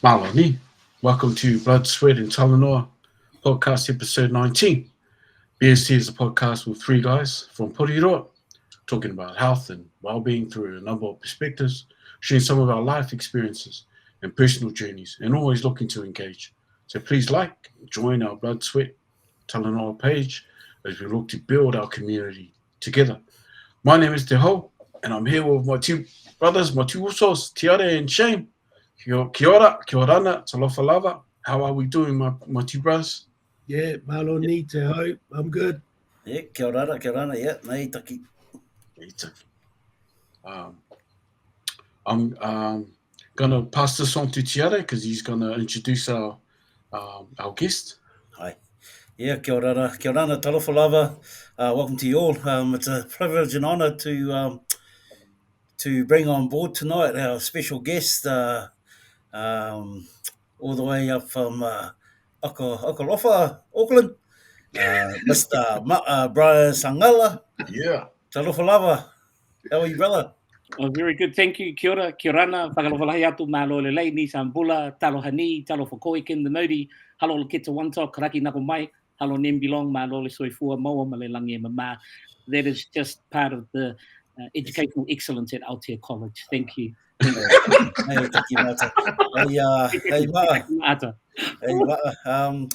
Maloni. Welcome to Blood, Sweat and Talanoa Podcast episode 19. BST is a podcast with three guys from Porirua talking about health and well-being through a number of perspectives, sharing some of our life experiences and personal journeys, and always looking to engage. So please join our Blood, Sweat, Talanoa page as we look to build our community together. My name is Te Ho, and I'm here with my two brothers, my two usos, Tiare and Shane. Kia ora, talofa lava. How are we doing, my two brothers? Yeah, maloni te hau. I'm good. Yeah, kia ora, yeah, nei taki. I'm gonna pass this on to Tiare because he's gonna introduce our guest. Hi. Yeah, kia ora, talofa lava. Welcome to you all. It's a privilege and honour to bring on board tonight our special guest, all the way up from Okalofa, Auckland, Mr. Brian Sagala. Yeah. Talofa lava. How are you, brother? Oh, very good, thank you. Kia ora, kia rana, whakalawhalahi atu mā lo lelei, ni sambula, talo hani, talo whakoi ken the mauri, halo le keta wantok, karaki nako mai, halo nem bilong, mā lo le soifua, maua ma le langi e mama. That is just part of the educational excellence at Aotea College. Thank you. Hey, taki mata. Hey, mata. Hey, mata.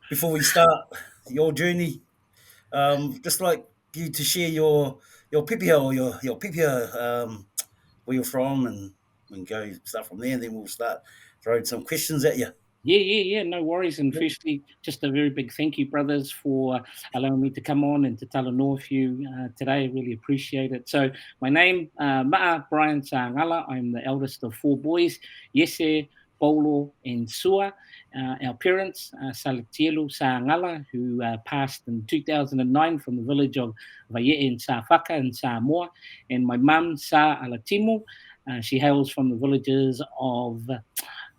Before we start your journey, just like you to share your pipia or your pipia, where you're from, and we can go start from there, and then we'll start throwing some questions at you. Yeah, no worries. And firstly, just a very big thank you, brothers, for allowing me to come on and to talanoa with you today. I really appreciate it. So my name, Ma'a Brian Sagala. I'm the eldest of four boys, Yese, Polo, and Sua. Our parents, Salatielu Sagala, who passed in 2009 from the village of Vaie in Safaka in Samoa, and my mum, Sa Alatimu. She hails from the villages of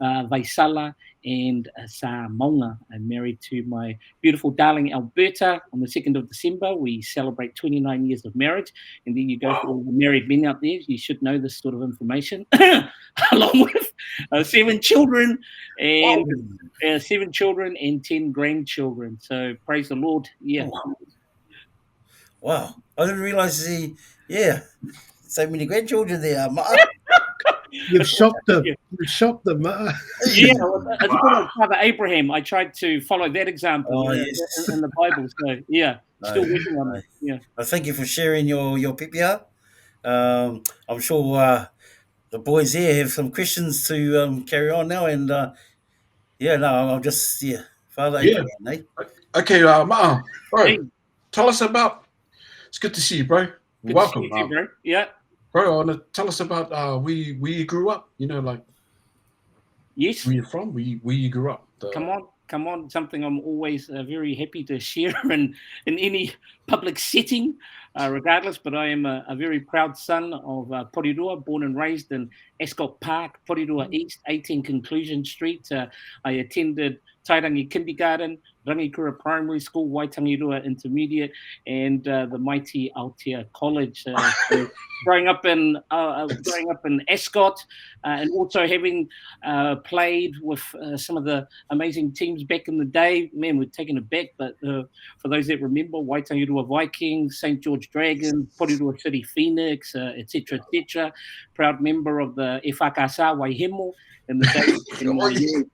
Vaisala and Samoa. I'm married to my beautiful darling Alberta. On the 2nd of December, we celebrate 29 years of marriage. And then you go for all the married men out there. You should know this sort of information, along with 7 children and 7 children and 10 grandchildren. So praise the Lord. Yeah. Wow. I didn't realize so many grandchildren there. You've shocked them. You've shocked them. Yeah, it's like Father Abraham. I tried to follow that example in the Bible. So yeah, still working on it. Yeah. Thank you for sharing your PPR. I'm sure the boys here have some questions to carry on now, and I'll just Father Abraham. Eh? Okay, Ma'a, bro, Hey. tell us about. It's good to see you, bro. Good Welcome, to see you, bro. Yeah. Bro, I want to tell us about where you grew up. You know, like Yes. where you're from, where you grew up. Come on. Something I'm always very happy to share in any public setting, regardless. But I am a very proud son of Porirua, born and raised in Ascot Park, Porirua East, 18 Conclusion Street. I attended Tairangi Kindergarten, Rangikura Primary School, Waitangirua Intermediate, and the mighty Aotea College. So growing up in Ascot, and also having played with some of the amazing teams back in the day. Man, we're taking it back, but for those that remember, Waitangirua Vikings, St. George Dragons, Porirua City Phoenix, etc., etc. Proud member of the Efakasa Waihemo in the days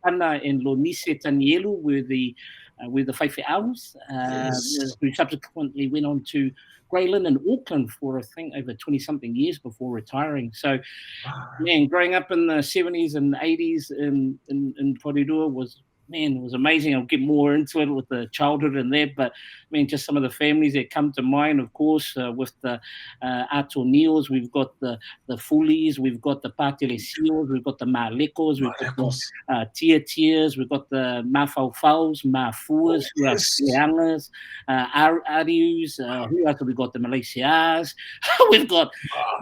and Lonise Tanielu were the Whaiwhi Owls, who subsequently went on to Greyland and Auckland for, I think, over 20-something years before retiring. So, man, growing up in the 70s and 80s in Porirua was amazing. I'll get more into it with the childhood and that, but just some of the families that come to mind, of course, with the Ato Neils, we've got the Fulis, we've got the Patele Seals, we've got the Malekos, we've got the Tiers, we've got the Mafaufaus, Mafuas, who are Peangas, Arius, who else have we got? The Malaysias, we've got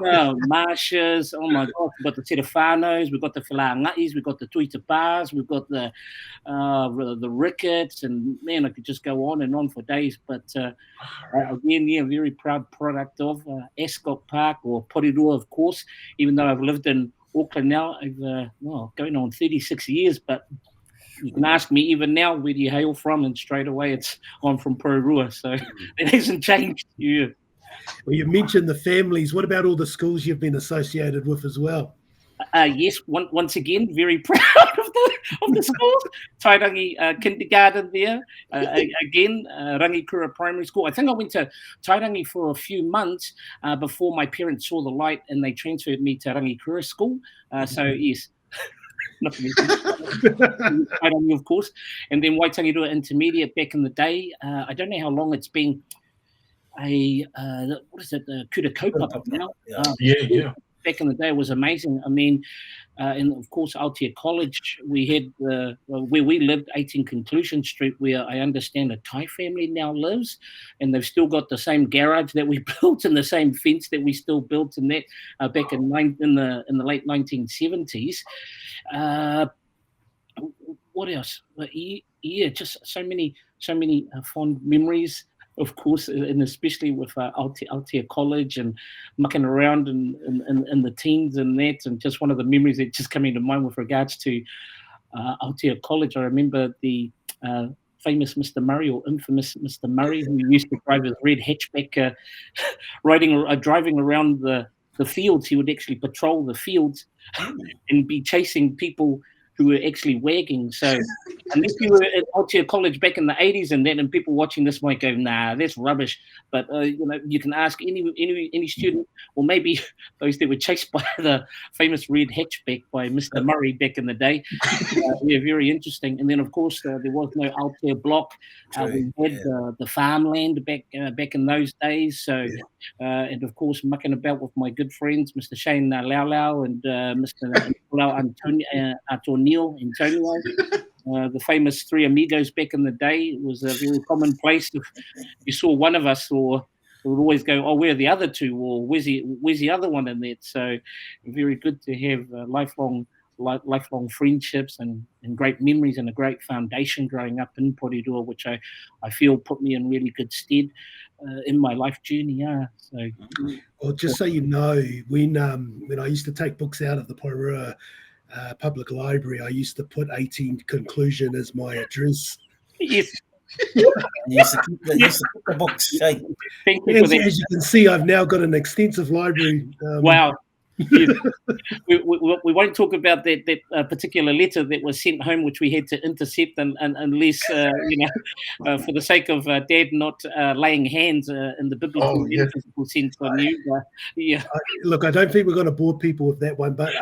Marshas, oh my God, we've got the Terefanos, we've got the Filangais, we've got the Tuitapas, we've got the Ricketts, and man, I could just go on and on for days. But again, very proud product of Ascot Park or Porirua, of course. Even though I've lived in Auckland now over, going on 36 years, but you can ask me even now, where do you hail from? And straight away I'm from Porirua, so it hasn't changed. Yeah. Well, you mentioned the families. What about all the schools you've been associated with as well? Yes, once again, very proud of the schools. Tairangi kindergarten there. Again, Rangikura Primary School. I think I went to Tairangi for a few months before my parents saw the light and they transferred me to Rangikura School. So, yes. Tairangi, of course. And then Waitangiroa Intermediate back in the day. I don't know how long it's been. What is it? Kuta Kaupapa now. Yeah. Back in the day, it was amazing. I mean, and of course, Aotea College, we had where we lived, 18 Conclusion Street, where I understand a Thai family now lives, and they've still got the same garage that we built and the same fence that we still built in that back in the late 1970s. What else? Yeah, just so many fond memories. Of course, and especially with Aotea College and mucking around in the teens and that, and just one of the memories that just came into mind with regards to Aotea College. I remember the famous Mr. Murray, or infamous Mr. Murray, who used to drive his red hatchback, driving around the fields. He would actually patrol the fields and be chasing people who were actually wagging. So unless you were at Aotea College back in the 80s and that, and people watching this might go, nah, that's rubbish. But you can ask any student, or maybe those that were chased by the famous red hatchback by Mr. Murray back in the day. Yeah, very interesting. And then of course there was no Aotea block. We had the farmland back in those days. So and of course mucking about with my good friends, Mr. Shane Lau and Mr. Antonio Antonio. The famous Three Amigos back in the day. It was a very commonplace. If you saw one of us, or we would always go, oh, where are the other two? Or where's the other one in that? So very good to have lifelong friendships and great memories and a great foundation growing up in Porirua, which I feel put me in really good stead in my life journey. Yeah. So, well, just so you know, when I used to take books out of the Porirua Public Library, I used to put 18 Conclusion as my address. Yes. You used to keep the books. Hey. Thank you for that. As you can see, I've now got an extensive library. Wow. Yes. we won't talk about that particular letter that was sent home, which we had to intercept, unless for the sake of Dad not laying hands in the biblical physical sense on you. Yeah. Look, I don't think we're going to bore people with that one, but.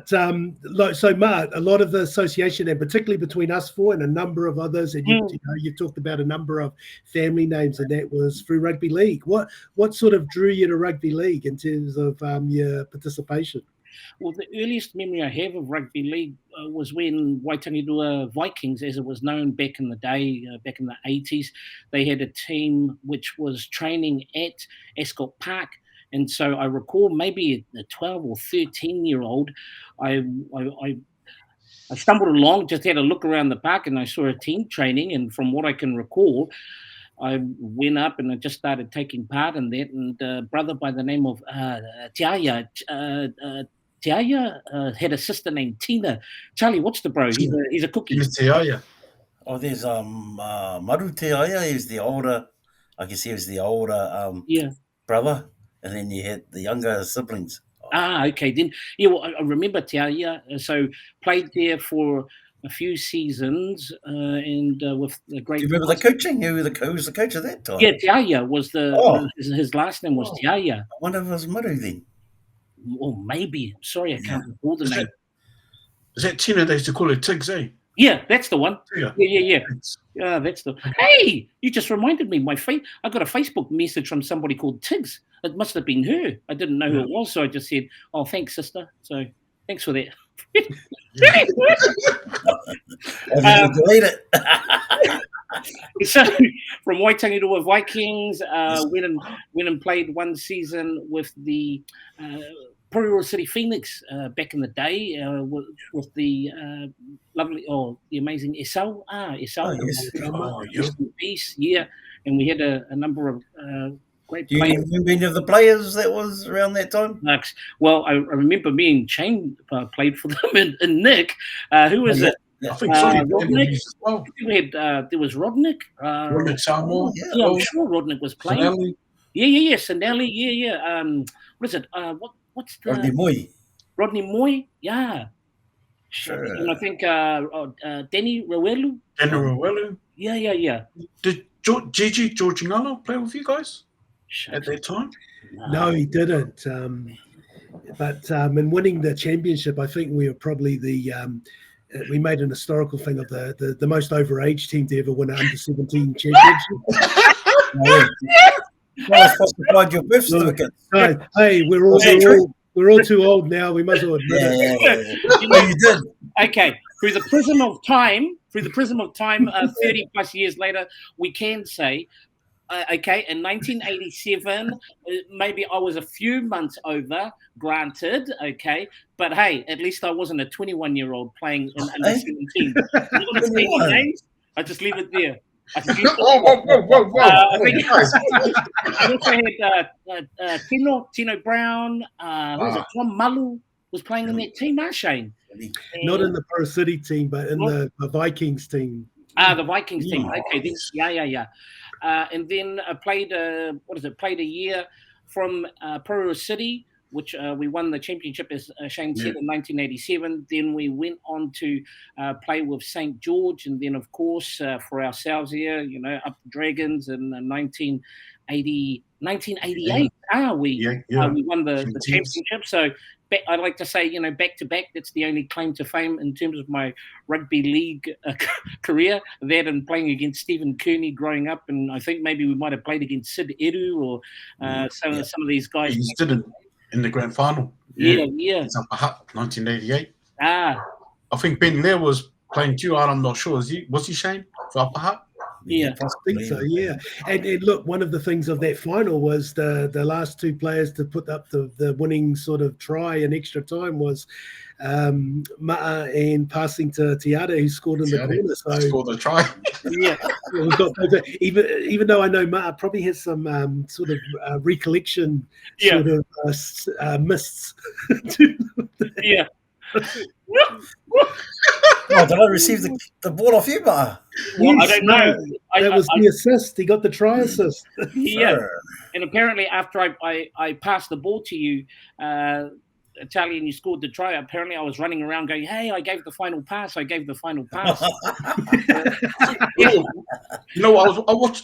So Mark, a lot of the association, and particularly between us four and a number of others, and you talked about a number of family names, and that was through rugby league. What sort of drew you to rugby league in terms of your participation? Well, the earliest memory I have of rugby league was when Waitangiroa Vikings, as it was known back in the day, back in the 80s, they had a team which was training at Ascot Park. And so I recall maybe a 12 or 13-year-old, I stumbled along, just had a look around the park, and I saw a team training. And from what I can recall, I went up and I just started taking part in that. And a brother by the name of Tiaya had a sister named Tina. Charlie, what's the bro? He's a cookie. Tiaya. Oh, there's Maru Tiaya. He was the older, I guess he was the older brother. And then you had the younger siblings. Okay. Then, well, I remember Tiaya. So played there for a few seasons, and with the great. Do you remember the coaching? Who was the coach at that time? Yeah, Tiaya was his last name was Tiaya. I wonder if it was Maru then. Or maybe. Sorry, I can't recall the name. Is that Tina they used to call it Tiggs, eh? Yeah, that's the one. Yeah. Yeah, that's the. Hey, you just reminded me. I got a Facebook message from somebody called Tiggs. It must have been her. I didn't know who it was, so I just said, "Oh, thanks, sister." So thanks for that. Delete it. So from Waitangiroa Vikings, went and played one season with the Porirua City Phoenix back in the day with the lovely, the amazing Esau. Yes. Beast, yeah. And we had a number of Great Do you player. remember any of the players that was around that time? Well, I remember me and Shane played for them, and Nick, who was it? I think Sonny Rodnick. as well. There was Rodnick. Rodnick Samoa. Yeah, I'm sure Rodnick was playing. Sanelli. Yeah. Sanelli. Yeah. What is it? What's the Rodney Moy. Rodney Moy? Yeah. Sure. And I think Denny Rowelu. Denny Rowelu. Yeah. Did Gigi Georgiano play with you guys at that time? No, he didn't. But in winning the championship, I think we were probably we made an historical thing of the most overage team to ever win an under-17 championship. Well, falsified your birth certificate. No, hey, we're all too old now. We must all admit it. You did. Okay, through the prism of time, 30 plus years later, we can say, okay, in 1987, maybe I was a few months over, granted, okay, but hey, at least I wasn't a 21-year-old playing in under 17. I just leave it there. Whoa. I think I also had Tino Brown, Tom Malu was playing in that team, Shane? Not in the Pro City team, but in the Vikings team. The Vikings team. Okay, yeah. And then I played a year from Porirua City, which we won the championship, as Shane said, in 1987. Then we went on to play with St. George, and then, of course, for ourselves here, up the Dragons in 1988. We won the championship. So I'd like to say, back to back, that's the only claim to fame in terms of my rugby league career. That and playing against Stephen Kearney growing up, and I think maybe we might have played against Sid Eru or some of these guys. He did it in the grand final. Yeah. It's Upper Hutt, 1988. I think Ben Lair was playing too. I'm not sure. Was he Shane for Upper Hutt? Yeah, I think so. Yeah, and look, one of the things of that final was the last two players to put up the winning sort of try in extra time was Ma'a and passing to Tiara, who scored in the corner. So scored the try. Yeah, we've got even though I know Ma'a probably has some sort of recollection sort of mists. Yeah. Did I receive the ball off you, Ma'a? Well, yes, I don't know. That was the assist. He got the try assist. Yeah. And apparently after I passed the ball to you, Italian, you scored the try. Apparently I was running around going, hey, I gave the final pass. I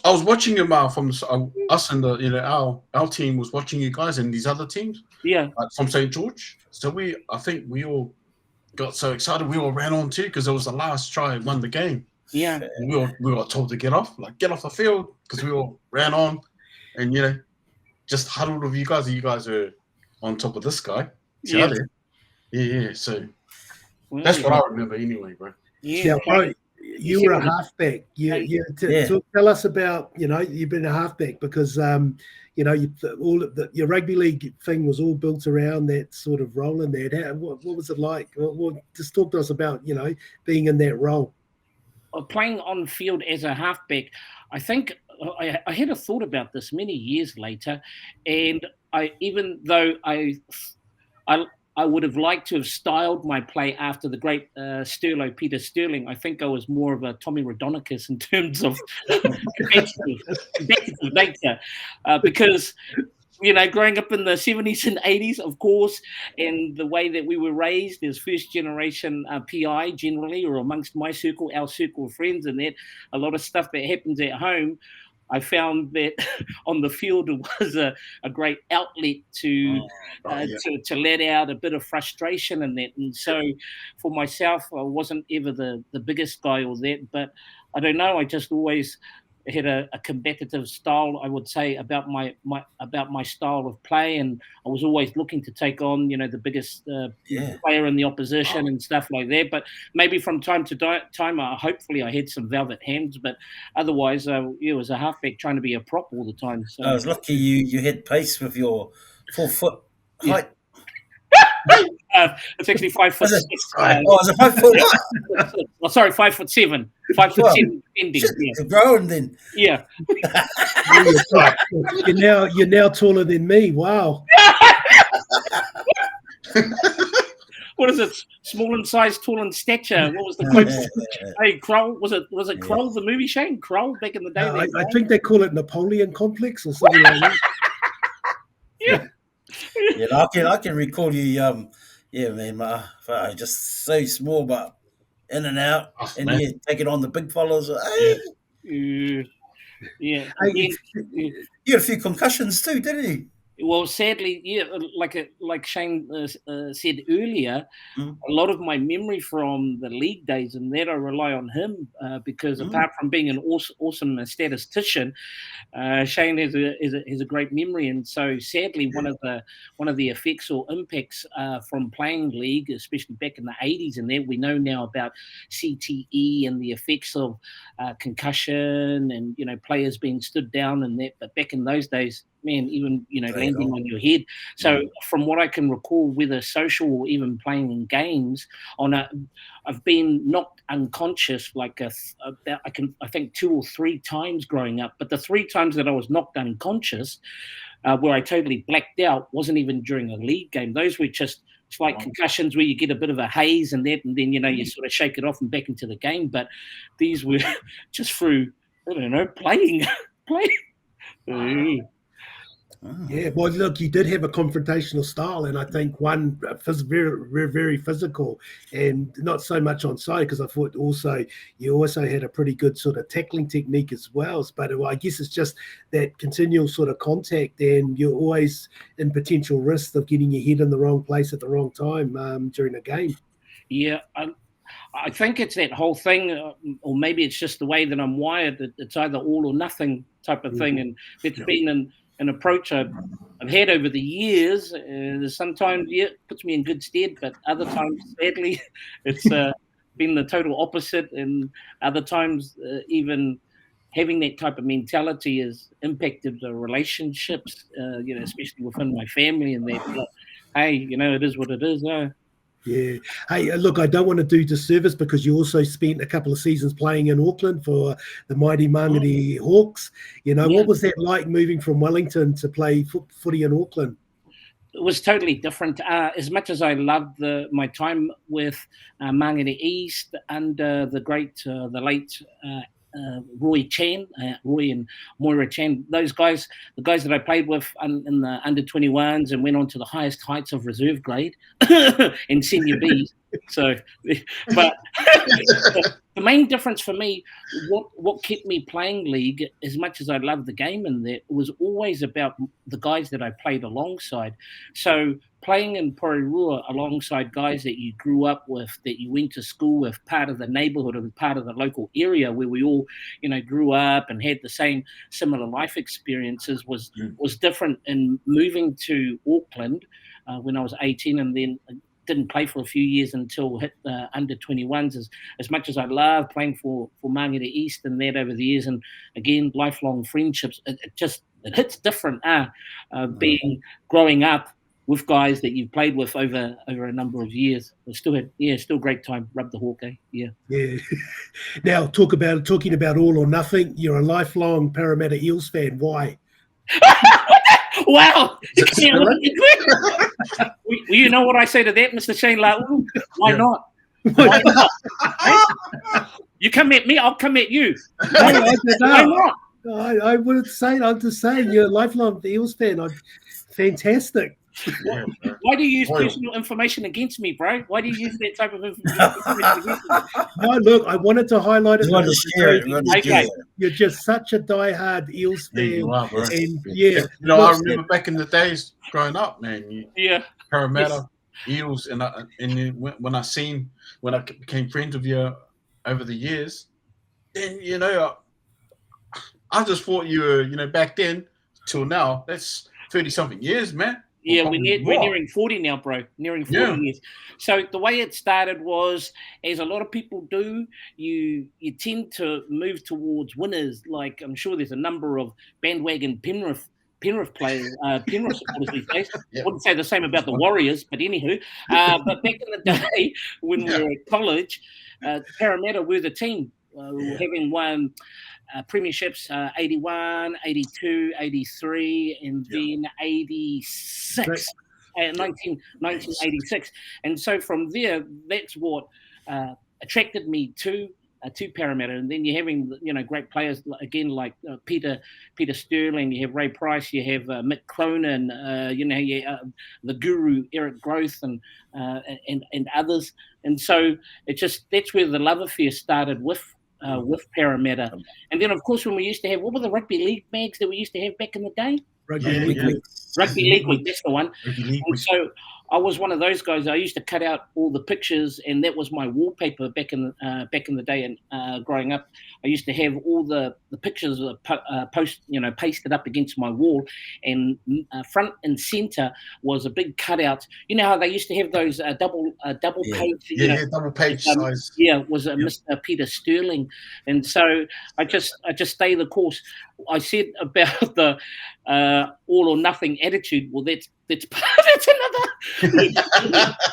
was watching you, Mal, from us and our team was watching you guys and these other teams. Yeah. From St. George. So I think we all got so excited we all ran on too because it was the last try and won the game. Yeah. And we were told to get off the field because we all ran on and just huddled with you guys. You guys were on top of this guy. Yeah. So that's what I remember anyway, bro. Yeah, bro. You were a halfback. Tell us about you've been a halfback because your rugby league thing was all built around that sort of role in there. What was it like? Well, just talk to us about being in that role. Playing on field as a halfback, I think I had a thought about this many years later, and even though I would have liked to have styled my play after the great Peter Sterling. I think I was more of a Tommy Raudonikis in terms of competitive nature, because growing up in the 70s and 80s, of course, and the way that we were raised as first generation PI generally, or amongst our circle of friends, and that a lot of stuff that happens at home, I found that on the field it was a great outlet to let out a bit of frustration and that. And so for myself, I wasn't ever the biggest guy or that, but I don't know. I just always had a competitive style, I would say, about my style of play, and I was always looking to take on the biggest player in the opposition and stuff like that. But maybe from time to time, hopefully I had some velvet hands, but otherwise it was a halfback trying to be a prop all the time. So I was lucky you had pace with your 4 foot height. It's actually 5'6". Oh, is it 5 foot what? Oh, sorry, 5'7". 5'7" ending. Shit, Yeah. you're growing then. Yeah. You're now taller than me. Wow. What is it? Small in size, tall in stature. What was the quote? Hey, Kroll. Was it Kroll, the movie, Shane? Kroll back in the day? I think they call it Napoleon complex or something like that. Yeah. Yeah, I can recall you. Yeah, man, I just so small, but in and out, and man. yeah, taking on the big fellas. Hey, Yeah. Hey, you had a few concussions too, didn't you? Well, sadly, yeah, like Shane said earlier, Mm. a lot of my memory from the league days and that I rely on him because apart from being an awesome statistician, Shane has a great memory, and so sadly one of the effects or impacts from playing league, especially back in the 80s, and that we know now about CTE and the effects of concussion and players being stood down and that. But back in those days, man, even landing on your head. So from what I can recall, whether social or even playing in games, I've been knocked unconscious like I think 2 or 3 times growing up. But the 3 times that I was knocked unconscious, where I totally blacked out, wasn't even during a league game. Those were just slight concussions where you get a bit of a haze and that, and then you sort of shake it off and back into the game. But these were just through playing. Yeah, well, look, you did have a confrontational style, and I think one very, very, very physical, and not so much on side because I thought you also had a pretty good sort of tackling technique as well. But I guess it's just that continual sort of contact, and you're always in potential risk of getting your head in the wrong place at the wrong time during a game. Yeah, I think it's that whole thing, or maybe it's just the way that I'm wired. It's either all or nothing type of thing, and it's been an approach I've had over the years. Sometimes, it puts me in good stead, but other times, sadly, it's been the total opposite. And other times, even having that type of mentality has impacted the relationships, especially within my family and that. But, hey, it is what it is. Yeah. Hey, look, I don't want to do disservice because you also spent a couple of seasons playing in Auckland for the mighty Mangere Hawks. What was that like moving from Wellington to play footy in Auckland? It was totally different. As much as I loved my time with Mangere East under the late Roy and Moira Chan, those guys, the guys that I played with in the under 21s and went on to the highest heights of reserve grade and senior Bs. So, but the main difference for me, what kept me playing league, as much as I loved the game in that, was always about the guys that I played alongside. So playing in Porirua alongside guys that you grew up with, that you went to school with, part of the neighborhood and part of the local area where we all, grew up and had the same similar life experiences was different. In moving to Auckland when I was 18 and then didn't play for a few years until hit the under 21s. As much as I love playing for Mangere East and that over the years, and again lifelong friendships, it hits different. Growing up with guys that you've played with over a number of years, still great time. Rub the hawk, Yeah. Now talking about all or nothing. You're a lifelong Parramatta Eels fan. Why? Wow! You know what I say to that, Mr. Shane La'ulu? Why not? Why not? You come at me, I'll come at you. Why not? I wouldn't say. I'm just saying you're a lifelong Eels fan. Fantastic. Why do you use personal information against me, bro? Why do you use that type of information against me? No, look, I wanted to highlight it. Okay. You're just such a diehard Eels fan. You are, bro. And I remember back in the days growing up, man. Parramatta, Eels, and when I became friends with you over the years, then I just thought you were, back then till now. That's 30-something years, man. Yeah, we're nearing 40 now, bro. Nearing 40 years. So the way it started was, as a lot of people do, you tend to move towards winners. Like, I'm sure there's a number of bandwagon Penrith Penrith players, Penrith supporters these days. I wouldn't say the same about the Warriors, but anywho. But back in the day when we were at college, Parramatta were the team having won premierships 81, 82, 83, and then 86. 1986. And so from there, that's what attracted me to Parramatta. And then you're having, great players again like Peter Sterling, you have Ray Price, you have Mick Cronin, the Guru Eric Groth, and others. And so that's where the love affair started with Parramatta. And then of course when we used to have, what were the rugby league mags that we used to have back in the day? Rugby League Week, that's the one. And so I was one of those guys. I used to cut out all the pictures, and that was my wallpaper back in the day. And growing up, I used to have all the pictures pasted up against my wall, and front and center was a big cutout. You know how they used to have those double page, double page size. Was Mr. Peter Sterling, and so I just stay the course. I said about the all or nothing attitude. Well, that's another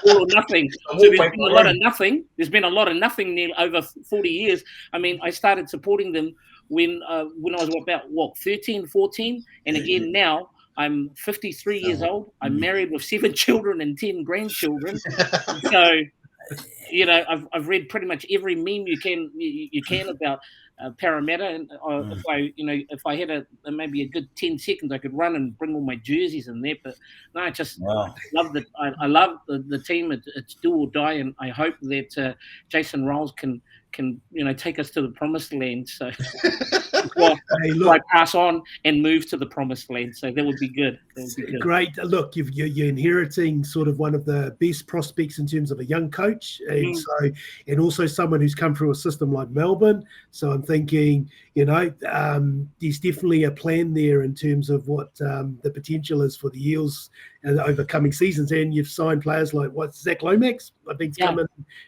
all or nothing. So there's been a lot of nothing. There's been a lot of nothing nearly over 40 years. I mean, I started supporting them when I was about 13, 14, and again now I'm 53 years old. I'm married with 7 children and 10 grandchildren. So, I've read pretty much every meme you can about Parramatta, and if I had maybe a good 10 seconds, I could run and bring all my jerseys in there. But no, I just love that. I love the team. It's do or die, and I hope that Jason Rolls can take us to the promised land. So I pass on and move to the promised land. So that would be good. Great. Look, you're inheriting sort of one of the best prospects in terms of a young coach, and also someone who's come through a system like Melbourne. So I'm thinking, there's definitely a plan there in terms of what the potential is for the Eels over coming seasons. And you've signed players like Zach Lomax, I think, coming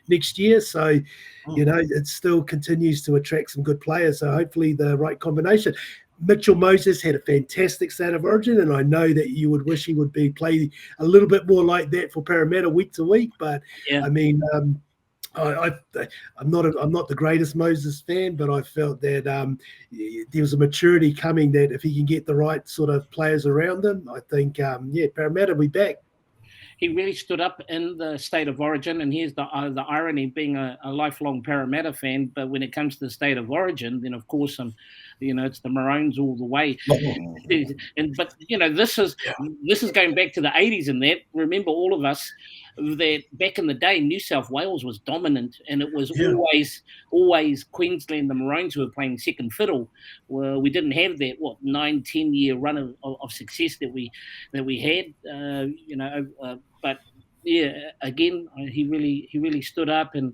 next year. So, it still continues to attract some good players. So hopefully the right combination. Mitchell Moses had a fantastic State of Origin, and I know that you would wish he would play a little bit more like that for Parramatta week to week. But I mean, I'm not the greatest Moses fan, but I felt that there was a maturity coming that if he can get the right sort of players around him, I think Parramatta will be back. He really stood up in the State of Origin, and here's the irony, being a lifelong Parramatta fan, but when it comes to the State of Origin, then of course it's the Maroons all the way. But this is going back to the 80s, and that, remember, all of us, that back in the day New South Wales was dominant, and it was always Queensland, the Maroons, who were playing second fiddle. Well, we didn't have that 9-10 year run of success that we had, but again, he really stood up, and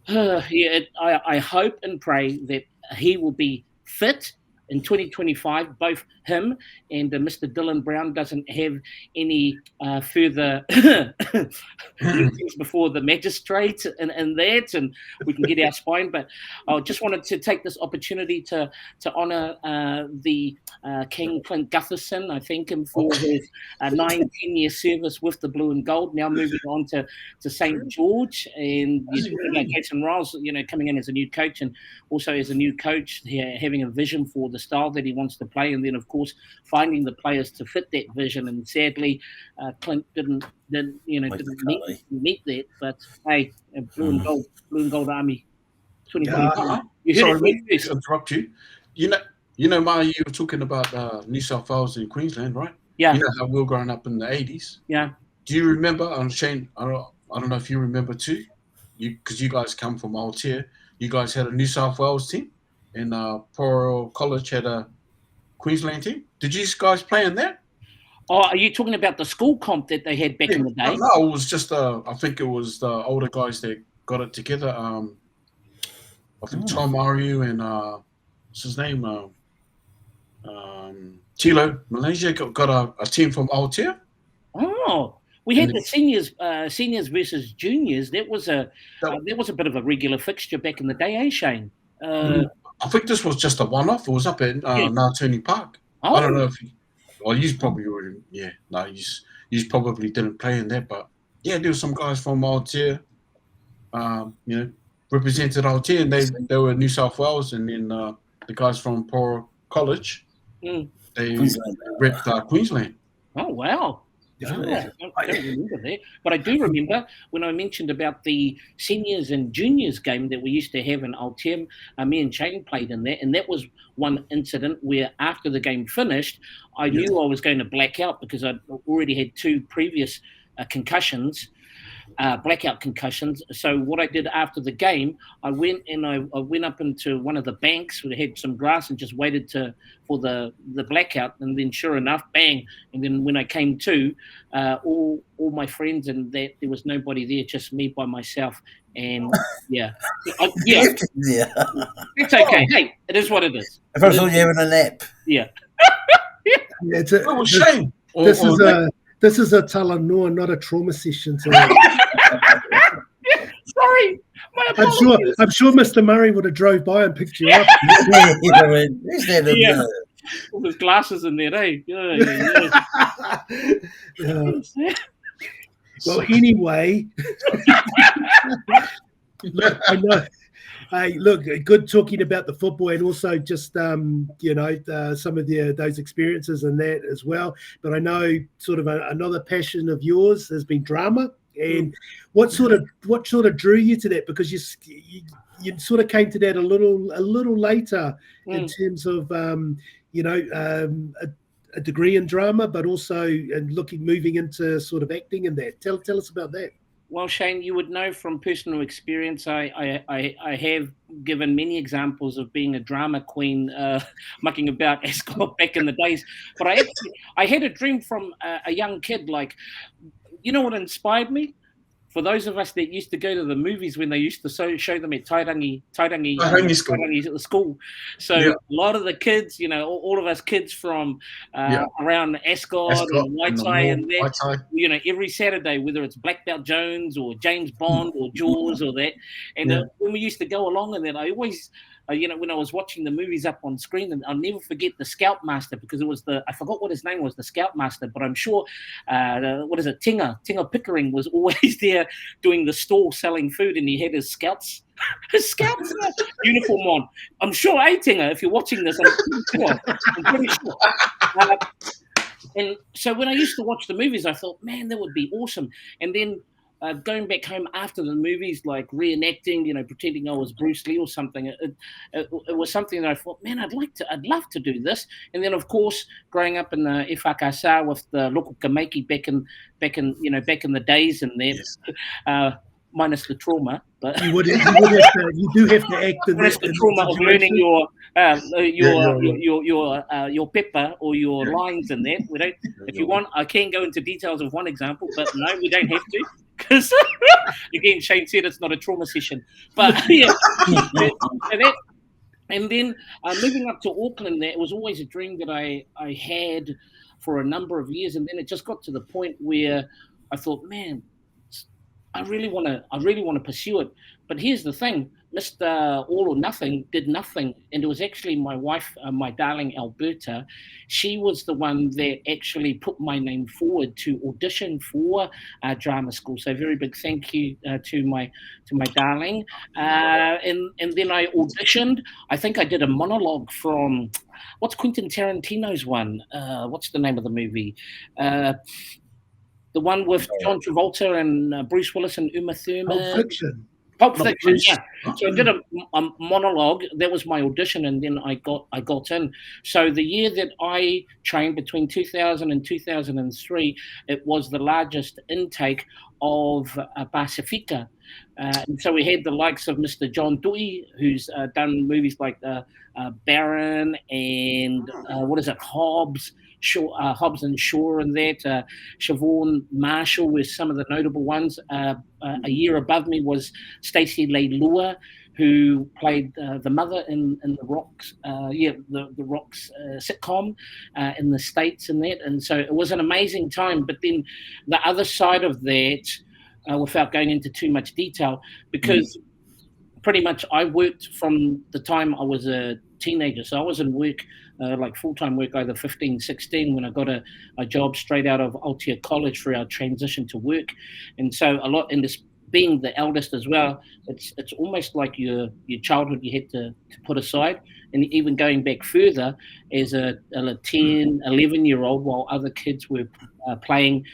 I hope and pray that he will be fit in 2025, both him and Mr. Dylan Brown doesn't have any further meetings before the magistrate and that, and we can get our spine. But I just wanted to take this opportunity to honour the King Clint Gutherson. I thank him for his 9-10 year service with the Blue and Gold. Now moving on to St. George, and Jason Riles, coming in as a new coach, and also as a new coach, having a vision for the style that he wants to play, and then of course finding the players to fit that vision. And sadly, Clint didn't meet that. But hey, Blue and Gold Army, 2025. Sorry, let me interrupt you. Maya, you were talking about New South Wales and Queensland, right? Yeah. You know how we were growing up in the 80s. Yeah. Do you remember? Shane, I don't know if you remember too, because you guys come from Aotea. You guys had a New South Wales team, and Porirua College had a Queensland team. Did you guys play in that? Oh, are you talking about the school comp that they had back in the day? No, it was just I think it was the older guys that got it together. I think Tom Ariu and what's his name? Tilo Malaysia got a team from Aotea. Oh, we had the seniors versus juniors. That was a bit of a regular fixture back in the day, Shane? I think this was just a one-off. It was up at Ngātuni Park. Oh. I don't know Well, you probably already, you probably didn't play in that, but yeah, there were some guys from Aotea, represented Aotea, and they were New South Wales, and then the guys from Porirua College, they Queensland. repped Queensland. Oh, wow. Yeah. I don't remember that. But I do remember when I mentioned about the seniors and juniors game that we used to have in Aotea, me and Shane played in that. And that was one incident where after the game finished, I knew I was going to black out because I'd already had 2 previous concussions. Blackout concussions. So what I did after the game, I went up into one of the banks where they had some grass and just waited for the blackout. And then sure enough, bang! And then when I came to, all my friends and that there was nobody there, just me by myself. And yeah, it's okay. Hey, it is what it is. I thought you were having a nap. Yeah. It's a shame. This is a Talanoa, not a trauma session. So. Sorry, I'm sure Mr. Murray would have drove by and picked you up. With glasses in there, eh? Yeah. Well, anyway, look, I know. Hey, look, good talking about the football and also just some of those experiences and that as well. But I know sort of another passion of yours has been drama. And what sort of drew you to that? Because you sort of came to that a little later in terms of a degree in drama, but also moving into sort of acting and that. Tell us about that. Well, Shane, you would know from personal experience, I have given many examples of being a drama queen, mucking about Ascot back in the days. But I had a dream from a young kid. Like, you know what inspired me? For those of us that used to go to the movies when they used to show them at Tairangi school. So a lot of the kids, all of us kids from around Ascot and Waitai and that, every Saturday, whether it's Black Belt Jones or James Bond or Jaws or that. And when we used to go along and that, I always... when I was watching the movies up on screen, and I'll never forget the Scoutmaster, because it was I forgot what his name was, the Scoutmaster, but I'm sure, Tinga Pickering was always there doing the stall selling food, and he had his Scouts uniform on. I'm sure, Tinga, if you're watching this, I'm pretty sure. And so when I used to watch the movies, I thought, man, that would be awesome. And then going back home after the movies, like reenacting, pretending I was Bruce Lee or something, it was something that I thought, man, I'd love to do this. And then, of course, growing up in the Whakasa with the local Kameki back in the days and that, minus the trauma, but you do have to act in minus the trauma of learning your pepper or your lines and that. We don't. If you want, I can go into details of one example, but no, we don't have to. Because again, Shane said it's not a trauma session, but and then moving up to Auckland, that was always a dream that I had for a number of years, and then it just got to the point where I thought, man, I really want to pursue it. But here's the thing, Mr. All or Nothing did nothing. And it was actually my wife, my darling Alberta. She was the one that actually put my name forward to audition for drama school. So very big thank you to my darling. And then I auditioned. I think I did a monologue from, what's Quentin Tarantino's one? What's the name of the movie? The one with John Travolta and Bruce Willis and Uma Thurman. Pulp Fiction, yeah. So I did a monologue. That was my audition, and then I got in. So the year that I trained, between 2000 and 2003, it was the largest intake of Pacifica. And so we had the likes of Mr. John Dewey, who's done movies like Baron and Hobbs and Shaw and that. Siobhan Marshall were some of the notable ones. A year above me was Stacey Leilua, who played the mother in the Rocks, the Rocks sitcom in the States and that. And so it was an amazing time. But then the other side of that, without going into too much detail, because pretty much I worked from the time I was a teenager. So I was in work like full-time work over 15, 16 when I got a job straight out of Aotea College for our transition to work. And so a lot in this, being the eldest as well, it's almost like your childhood you had to put aside. And even going back further, as a 10, 11-year-old, while other kids were playing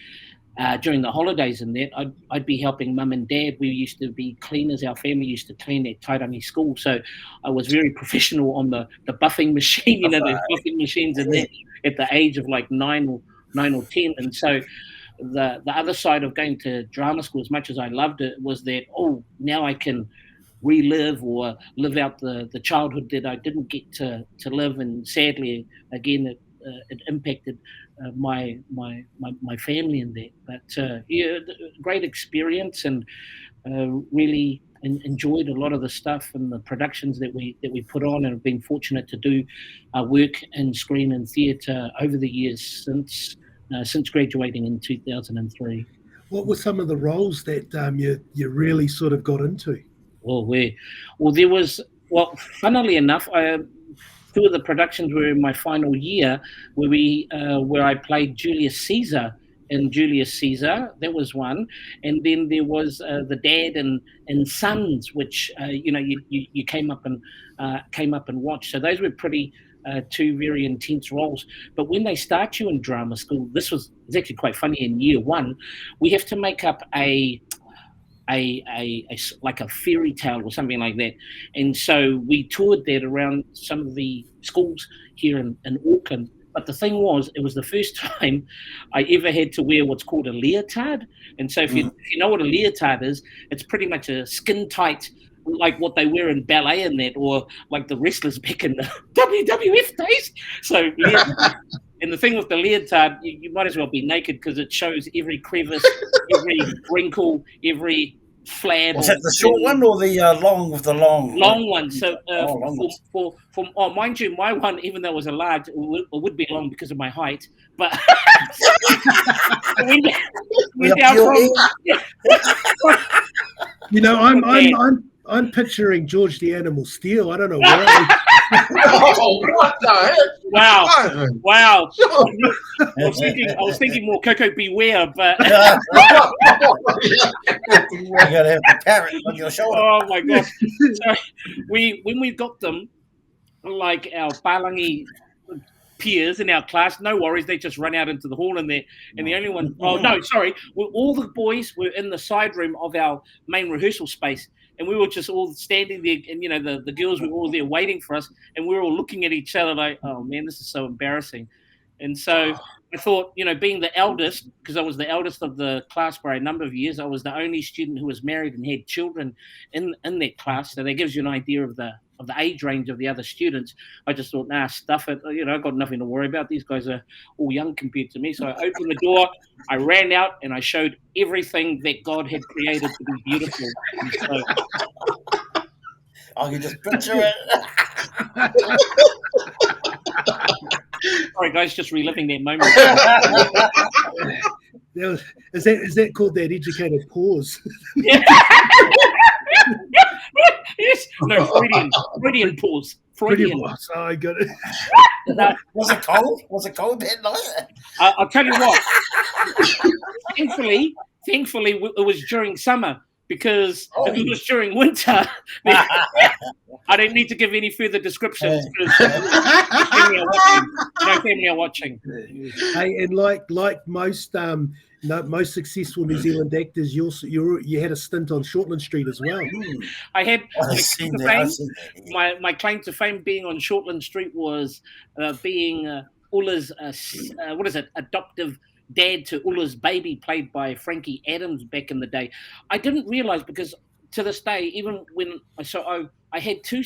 during the holidays and that, I'd be helping mum and dad. We used to be cleaners. Our family used to clean at Tairangi school. So I was very professional on the buffing machine, the buffing machines and that at the age of like 9 or 10. And so the other side of going to drama school, as much as I loved it, was that, now I can relive or live out the childhood that I didn't get to live. And sadly, again, it impacted my family in that. But great experience, and really enjoyed a lot of the stuff and the productions that we put on, and have been fortunate to do work in screen and theatre over the years since graduating in 2003. What were some of the roles that you really sort of got into? Funnily enough, two of the productions were in my final year, where I played Julius Caesar in Julius Caesar. That was one, and then there was the Dad and Sons, which you came up and watched. So those were pretty two very intense roles. But when they start you in drama school, it's actually quite funny. In year one, we have to make up a like a fairy tale or something like that. And so we toured that around some of the schools here in Auckland. But the thing was, it was the first time I ever had to wear what's called a leotard. And so if you know what a leotard is, it's pretty much a skin tight, like what they wear in ballet and that, or like the wrestlers back in the WWF days. So and the thing with the leotard, you might as well be naked, because it shows every crevice, every wrinkle, every flab. Was that the short one or the long with the long? Long one. So mind you, my one, even though it was a large, it would be long because of my height. But I'm picturing George the Animal Steel. I don't know why. What the heck? Wow. I was thinking more Coco Beware, but you gotta have the parrot on your shoulder. Oh my gosh! So when we got them, like our Palangi peers in our class, no worries, they just run out into the hall and the only one. Oh no, sorry, all the boys were in the side room of our main rehearsal space. And we were just all standing there, and the girls were all there waiting for us, and we were all looking at each other like, "Oh man, this is so embarrassing." And so I thought, being the eldest, because I was the eldest of the class by a number of years, I was the only student who was married and had children in that class. So that gives you an idea of the age range of the other students. I just thought, nah, stuff it. I've got nothing to worry about. These guys are all young compared to me. So I opened the door, I ran out, and I showed everything that God had created to be beautiful. And so, I can just picture it. Sorry, guys, just reliving that moment. Is that called that educated pause? Yeah. Yes. No, Freudian pause. Freudian pause. Oh, I got it. Was it cold? Was it cold that night? I'll tell you what. Thankfully, it was during summer, because if it was during winter, I don't need to give any further descriptions, because family are watching. Hey, and like most most successful New Zealand actors, you had a stint on Shortland Street as well. I had my claim to fame being on Shortland Street was being Ulla's adoptive dad to Ulla's baby, played by Frankie Adams back in the day. I didn't realize, because to this day, even when I had two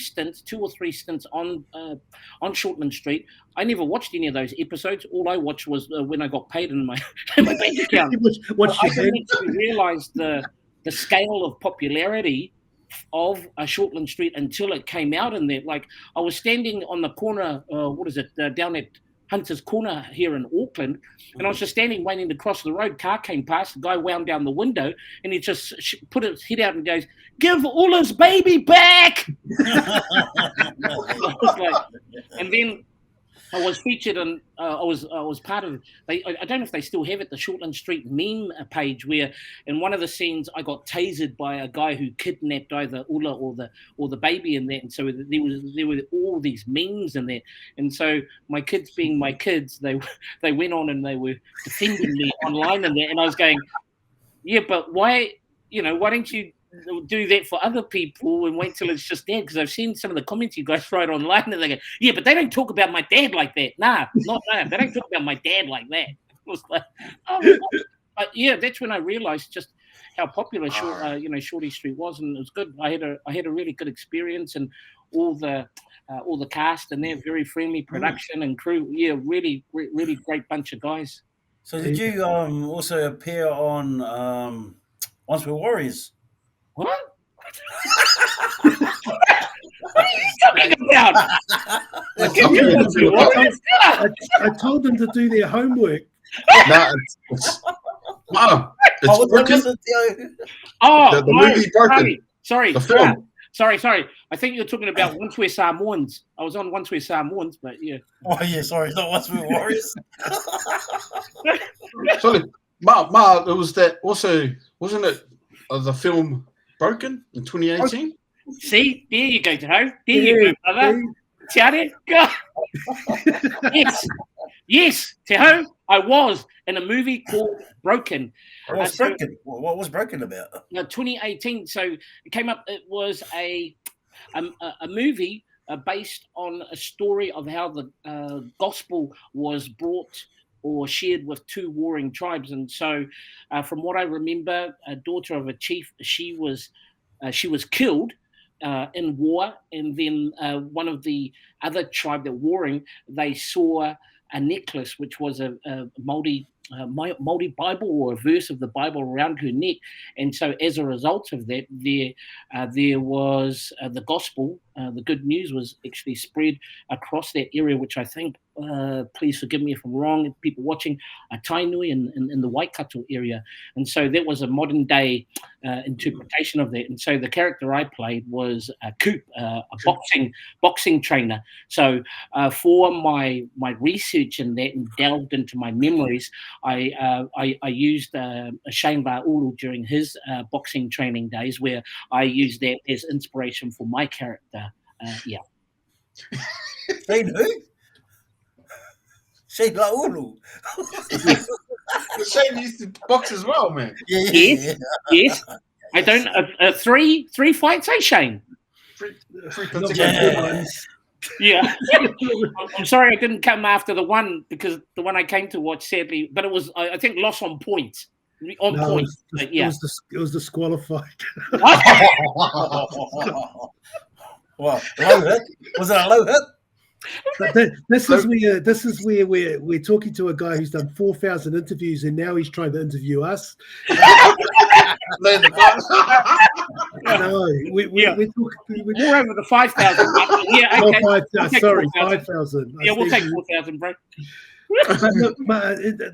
or three stints on Shortland Street. I never watched any of those episodes. All I watched was when I got paid in my bank account. I didn't actually realize the scale of popularity of Shortland Street until it came out in there. Like, I was standing on the corner, down at Hunter's Corner here in Auckland, and I was just standing waiting to cross the road. Car came past, the guy wound down the window, and he just put his head out and goes, "Give Ulla's baby back!" I was like, and then I was featured on. I was part of. I don't know if they still have it. The Shortland Street meme page, where in one of the scenes I got tasered by a guy who kidnapped either Ula or the baby in that, and so there were all these memes in there, and so my kids being my kids, they went on and they were defending me online in there, and I was going, yeah, but why don't you do that for other people and wait till it's just there? Because I've seen some of the comments you guys write online and they go, yeah, but they don't talk about my dad like that. Nah, not that. They don't talk about my dad like that. It was like, oh, but yeah, that's when I realized just how popular Shorty Street was, and it was good. I had a really good experience, and all the cast and their very friendly production and crew. Yeah, really great bunch of guys. So did you also appear on Once We're Warriors? What? What are you talking about? I told them to do their homework. It's Broken. The movie Broken. Sorry. The film. Sorry. I think you're talking about Once We're Samoans. I was on Once We're Samoans, but yeah. Oh yeah, sorry, not Once We're Warriors. Sorry, Ma, it was that also, wasn't it the film Broken in 2018? See, there you go, Taho. There you go, brother. Tiare, go. Yes, Taho. I was in a movie called Broken. What was Broken? What was Broken about? 2018. So it came up. It was a movie based on a story of how the gospel was brought or shared with two warring tribes. And so, from what I remember, a daughter of a chief, she was killed in war, and then one of the other tribe that were warring, they saw a necklace which was a Māori Bible or a verse of the Bible around her neck, and so as a result of that, there was the gospel, the good news was actually spread across that area, which I think, please forgive me if I'm wrong, people watching, Tainui in the Waikato area, and so that was a modern day interpretation of that. And so the character I played was Coop, a boxing trainer. So for my research in that and delved into my memories, I used Shane Ulu during his boxing training days, where I used that as inspiration for my character. Yeah. Shane who? Shane Ulu. Shane used to box as well, man. Yes. I don't. Three fights, eh, Shane? Three consecutive ones. Yeah. I'm sorry I didn't come after the one, because the one I came to watch, sadly, but it was, I think, lost on points. On point. It was disqualified. Well, low hit? Was it a low hit? But this is where we're talking to a guy who's done 4,000 interviews, and now he's trying to interview us. No, we're more over the 5,000. Yeah, okay. Sorry, 5,000. Yeah, we'll take 4,000, bro. But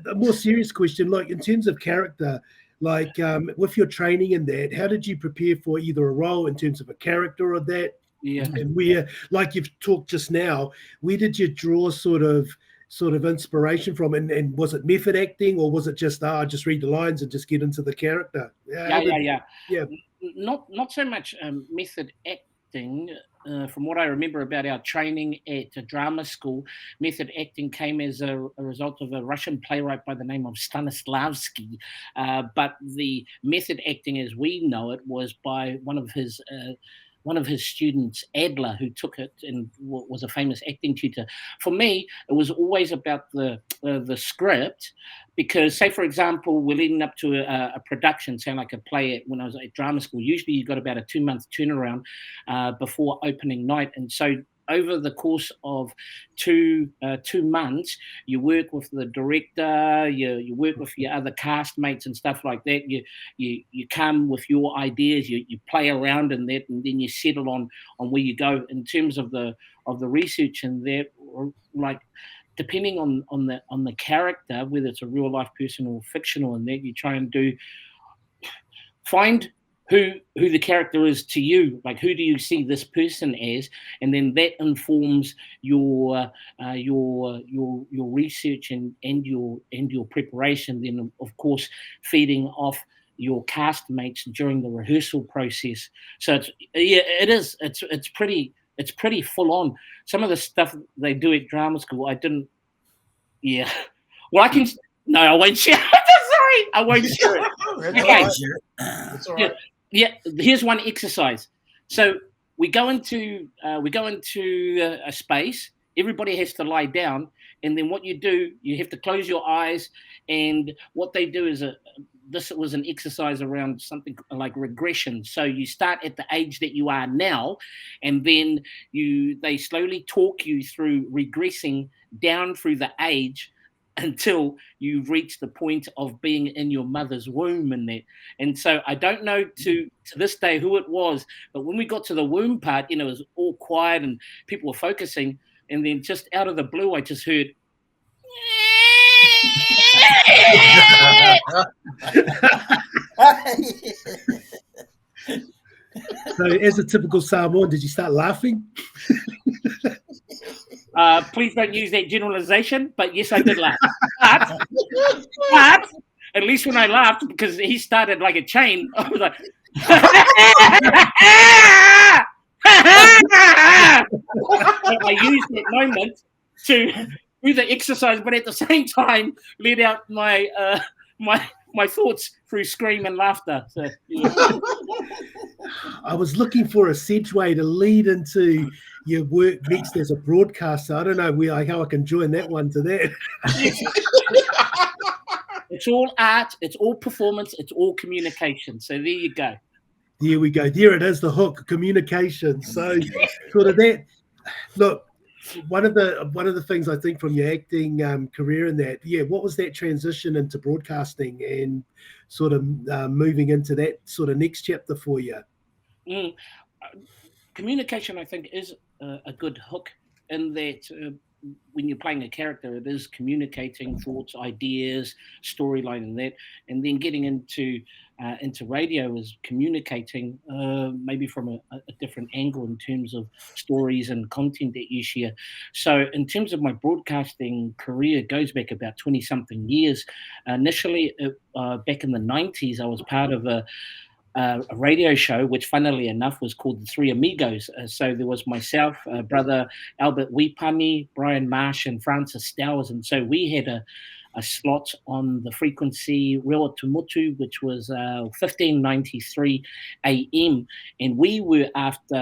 a more serious question, like in terms of character, like with your training in that, how did you prepare for either a role in terms of a character or that? Yeah. And where, like you've talked just now, where did you draw sort of inspiration from? And was it method acting, or was it just just read the lines and just get into the character? Yeah. Not so much method acting. From what I remember about our training at a drama school, method acting came as a result of a Russian playwright by the name of Stanislavski. But the method acting as we know it was by one of his students, Adler, who took it and was a famous acting tutor. For me, it was always about the script, because, say, for example, we're leading up to a production, say like a play when I was at drama school. Usually you got about a 2-month turnaround before opening night. And so over the course of 2 months, you work with the director, you work with your other castmates and stuff like that. You come with your ideas, you play around in that, and then you settle on where you go. In terms of the research and that, like, depending on the character, whether it's a real life person or fictional, and that you try and find who the character is to you, like who do you see this person as, and then that informs your research and your preparation. Then of course feeding off your castmates during the rehearsal process. So it's pretty full on. Some of the stuff they do at drama school, I didn't. Yeah, well, I can. No, I won't share. Sorry, I won't share it. Okay. That's all right. Yeah, here's one exercise. So we go into a space. Everybody has to lie down, and then what you do, you have to close your eyes. And what they do is this was an exercise around something like regression. So you start at the age that you are now, and then they slowly talk you through regressing down through the age until you reach the point of being in your mother's womb and that. And so I don't know to this day who it was, but when we got to the womb part, it was all quiet and people were focusing. And then just out of the blue, I just heard. So, as a typical Samoan, did you start laughing? Please don't use that generalization, but yes, I did laugh. But at least when I laughed, because he started like a chain, I was like, I used that moment to do the exercise, but at the same time, let out my my thoughts through scream and laughter. So, yeah. I was looking for a segue to lead into your work next as a broadcaster. I don't know how I can join that one to that. It's all art, it's all performance, it's all communication. So there you go. There we go. There it is, the hook, communication. So sort of that. Look, one of the things I think from your acting career and that, what was that transition into broadcasting and sort of moving into that sort of next chapter for you? Communication, I think, is a good hook in that when you're playing a character, it is communicating thoughts, ideas, storyline, and that, and then getting into radio is communicating maybe from a different angle in terms of stories and content that you share. So in terms of my broadcasting career, it goes back about 20-something years. Initially, back in the 90s, I was part of a radio show, which funnily enough was called The Three Amigos. So there was myself, brother Albert Wipani, Brian Marsh, and Francis Stowers. And so we had a slot on the frequency Rewa Tumutu, which was 1593 AM. And we were after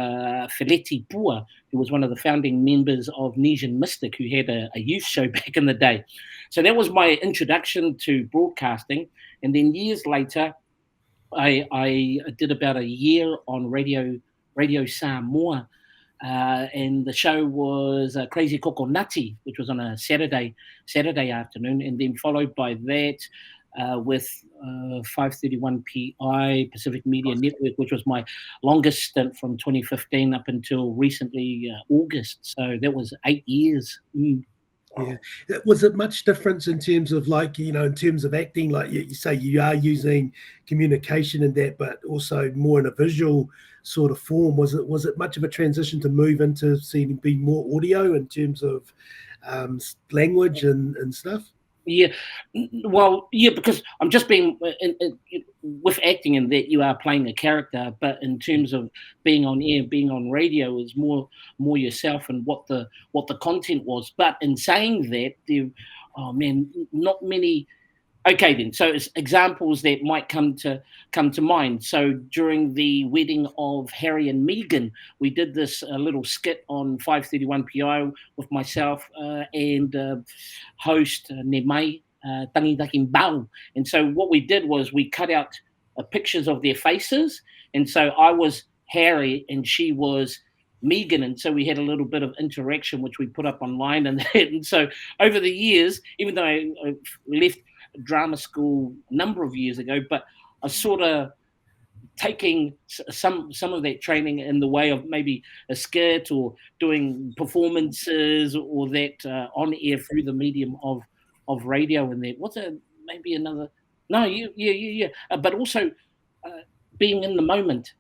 Feleti Pua, who was one of the founding members of Nesian Mystic, who had a youth show back in the day. So that was my introduction to broadcasting. And then years later, I did about a year on Radio Samoa, and the show was Crazy Kokonati, which was on a Saturday afternoon, and then followed by that with 531 PI Pacific Media Network, which was my longest stint from 2015 up until recently August. So that was 8 years. Yeah. Was it much difference in terms of in terms of acting, like you say you are using communication and that, but also more in a visual sort of form? Was it much of a transition to move into seeing be more audio in terms of language and stuff? Yeah, well, yeah, because I'm just being with acting in that you are playing a character, but in terms of being on air, being on radio is more yourself and what the content was. But in saying that, not many. Okay, then. So it's examples that might come to mind. So during the wedding of Harry and Meghan, we did this little skit on 531 PI with myself and host Nemai Tangidakin Bao. And so what we did was we cut out pictures of their faces. And so I was Harry and she was Meghan, and so we had a little bit of interaction which we put up online and that. And so over the years, even though I left drama school a number of years ago, but I sort of taking some of that training in the way of maybe a skit or doing performances or that on air through the medium of radio and that. What's maybe another? No, yeah. But also being in the moment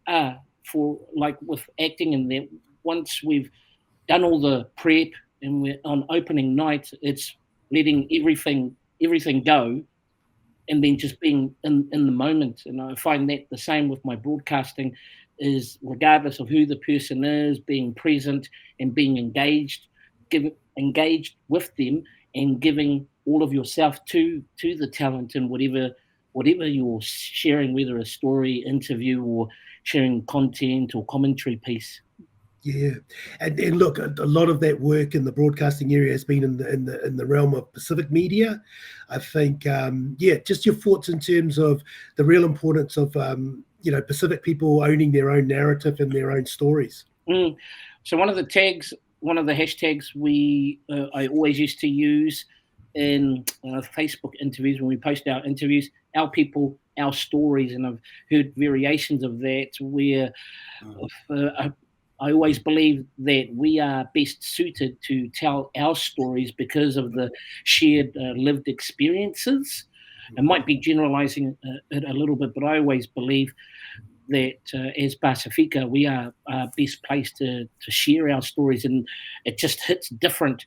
for like with acting, and that once we've done all the prep and we're on opening night, it's letting everything go and then just being in the moment. And I find that the same with my broadcasting, is regardless of who the person is, being present and being engaged with them and giving all of yourself to the talent and whatever you're sharing, whether a story, interview, or sharing content or commentary piece. Yeah, and look, a lot of that work in the broadcasting area has been in the realm of Pacific media. I think, just your thoughts in terms of the real importance of Pacific people owning their own narrative and their own stories. So one of the hashtags I always used to use in Facebook interviews, when we post our interviews, our people, our stories, and I've heard variations of that where I always believe that we are best suited to tell our stories because of the shared lived experiences. I might be generalizing it a little bit, but I always believe that as Pacifica, we are best placed to share our stories, and it just hits different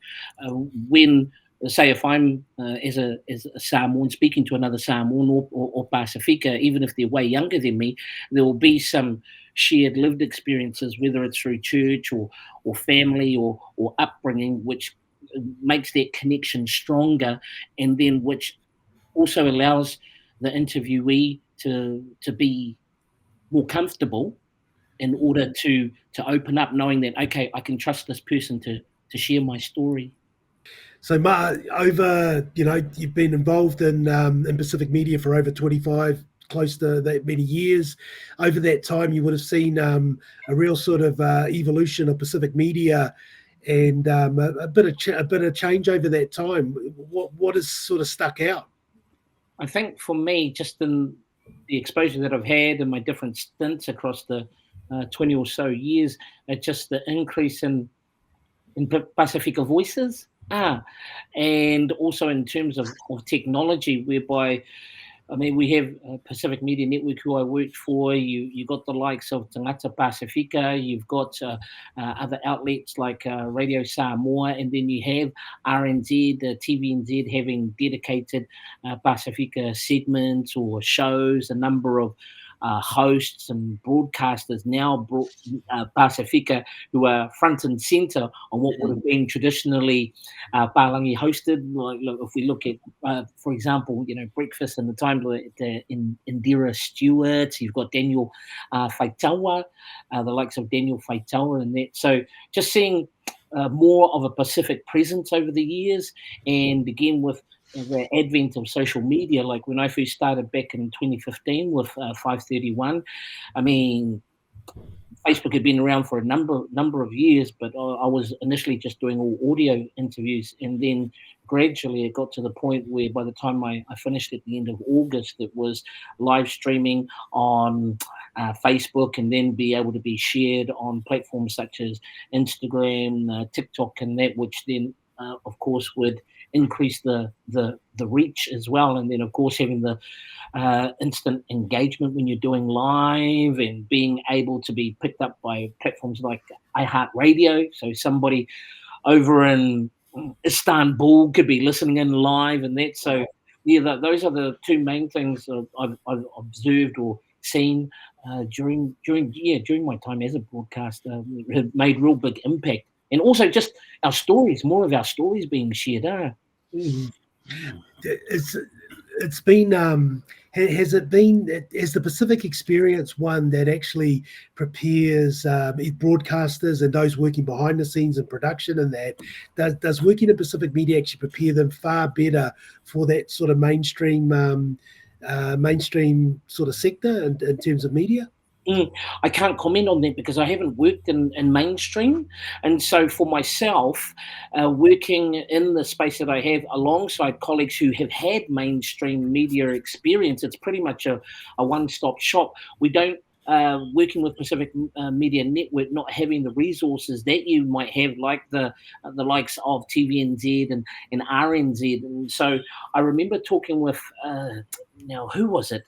when, say, if I'm as a Samoan speaking to another Samoan or Pacifica, even if they're way younger than me, there will be some shared lived experiences, whether it's through church or family or upbringing, which makes that connection stronger, and then which also allows the interviewee to be more comfortable in order to open up, knowing that, okay, I can trust this person to share my story. So, Ma, you've been involved in Pacific media for over 25, close to that many years. Over that time, you would have seen a real sort of evolution of Pacific media, and a bit of change over that time. What has sort of stuck out? I think for me, just in the exposure that I've had in my different stints across the 20 or so years, just the increase in Pacifica voices, and also in terms of technology, whereby, I mean, we have Pacific Media Network, who I worked for. You got the likes of Tangata Pacifica. You've got other outlets like Radio Samoa, and then you have RNZ, TVNZ, having dedicated Pacifica segments or shows. A number of hosts and broadcasters now brought Pacifica, who are front and center on what would have been traditionally Palangi hosted. Like, look, if we look at, for example, breakfast in the time in Indira Stewart, you've got Daniel Faitaua, the likes of Daniel Faitaua, and that. So just seeing more of a Pacific presence over the years, and again with the advent of social media, like when I first started back in 2015 with 531, I mean, Facebook had been around for a number of years, but I was initially just doing all audio interviews, and then gradually it got to the point where by the time I finished at the end of August, it was live streaming on Facebook, and then be able to be shared on platforms such as Instagram, TikTok, and that, which then of course would increase the reach as well. And then of course having the instant engagement when you're doing live, and being able to be picked up by platforms like iHeartRadio, so somebody over in Istanbul could be listening in live, and that. So yeah, those are the two main things I've observed or seen during my time as a broadcaster. It made real big impact. And also just our stories, more of our stories being shared. It's been has the Pacific experience one that actually prepares broadcasters and those working behind the scenes in production, and that does working in Pacific media actually prepare them far better for that sort of mainstream sort of sector in terms of media? I can't comment on that because I haven't worked in mainstream. And so for myself, working in the space that I have alongside colleagues who have had mainstream media experience, it's pretty much a one-stop shop. We don't, working with Pacific Media Network, not having the resources that you might have, like the likes of TVNZ and RNZ. And so I remember talking with now who was it?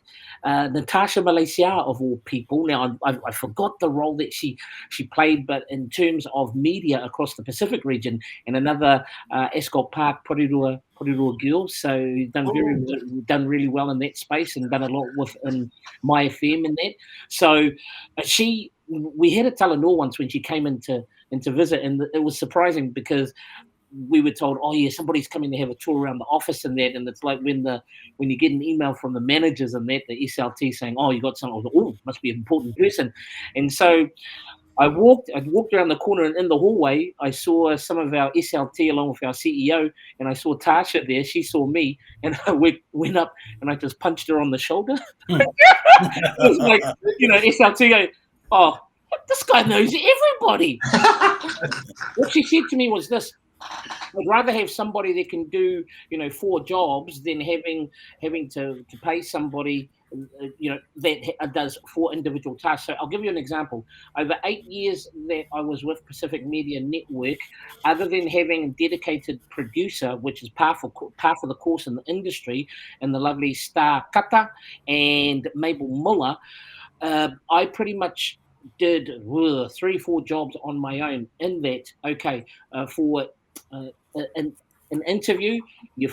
Natasha Malaysia, of all people. Now I forgot the role that she played, but in terms of media across the Pacific region, and another Escott Park Porirua girl. So done really well in that space, and done a lot within my FM in that. So we had a Talanoa once when she came into visit, and it was surprising because we were told, oh yeah, somebody's coming to have a tour around the office and that, and it's like when you get an email from the managers and that, the SLT saying, oh, you got something, I was like, oh, must be an important person. And so I walked around the corner, and in the hallway I saw some of our SLT along with our CEO, and I saw Tasha there. She saw me, and I went up and I just punched her on the shoulder. It was like, SLT going, oh, this guy knows everybody. What she said to me was this: I'd rather have somebody that can do 4 jobs than having to pay somebody that does 4 individual tasks. So I'll give you an example. Over 8 years that I was with Pacific Media Network, other than having a dedicated producer, which is par for the course in the industry, and the lovely Star Kata and Mabel Muller, I pretty much did 3-4 jobs on my own. In that, for an interview, you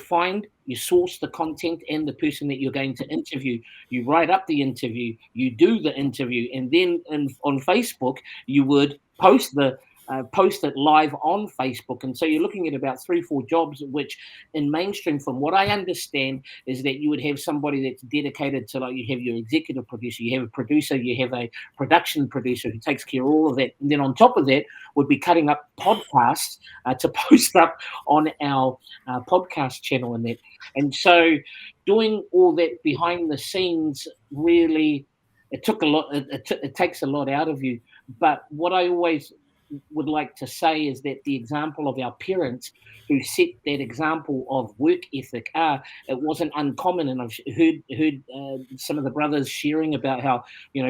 source the content and the person that you're going to interview. You write up the interview, you do the interview, and then on Facebook you would post it live on Facebook. And so you're looking at about 3-4 jobs, which in mainstream, from what I understand, is that you would have somebody that's dedicated to, like, you have your executive producer, you have a producer, you have a production producer who takes care of all of that. And then on top of that would be cutting up podcasts to post up on our podcast channel and that. And so doing all that behind the scenes, really, it took a lot, it takes a lot out of you. But what I always would like to say is that the example of our parents who set that example of work ethic, it wasn't uncommon. And I've heard some of the brothers sharing about how,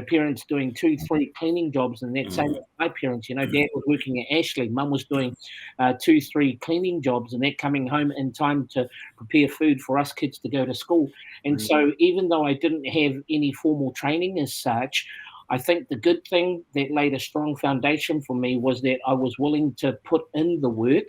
parents doing 2-3 cleaning jobs, and that same as my parents, Dad was working at Ashley, Mum was doing 2-3 cleaning jobs, and that coming home in time to prepare food for us kids to go to school. And so even though I didn't have any formal training as such, I think the good thing that laid a strong foundation for me was that I was willing to put in the work,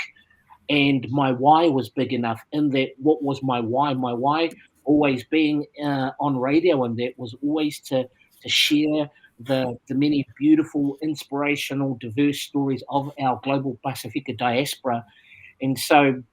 and my why was big enough. In that, what was my why? My why, always being on radio, and that was always to share the many beautiful, inspirational, diverse stories of our global Pacifica diaspora. And so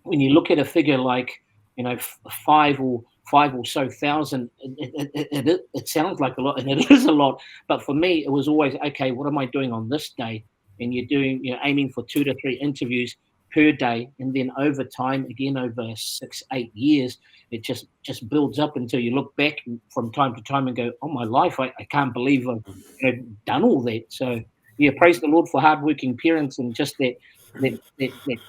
when you look at a figure like, 5 or so thousand, it sounds like a lot, and it is a lot. But for me, it was always, okay, what am I doing on this day? And you're aiming for 2 to 3 interviews per day, and then over time, again over 6-8 years, it just builds up until you look back from time to time and go, oh my life, I can't believe I've done all that. So yeah, praise the Lord for hardworking parents and just that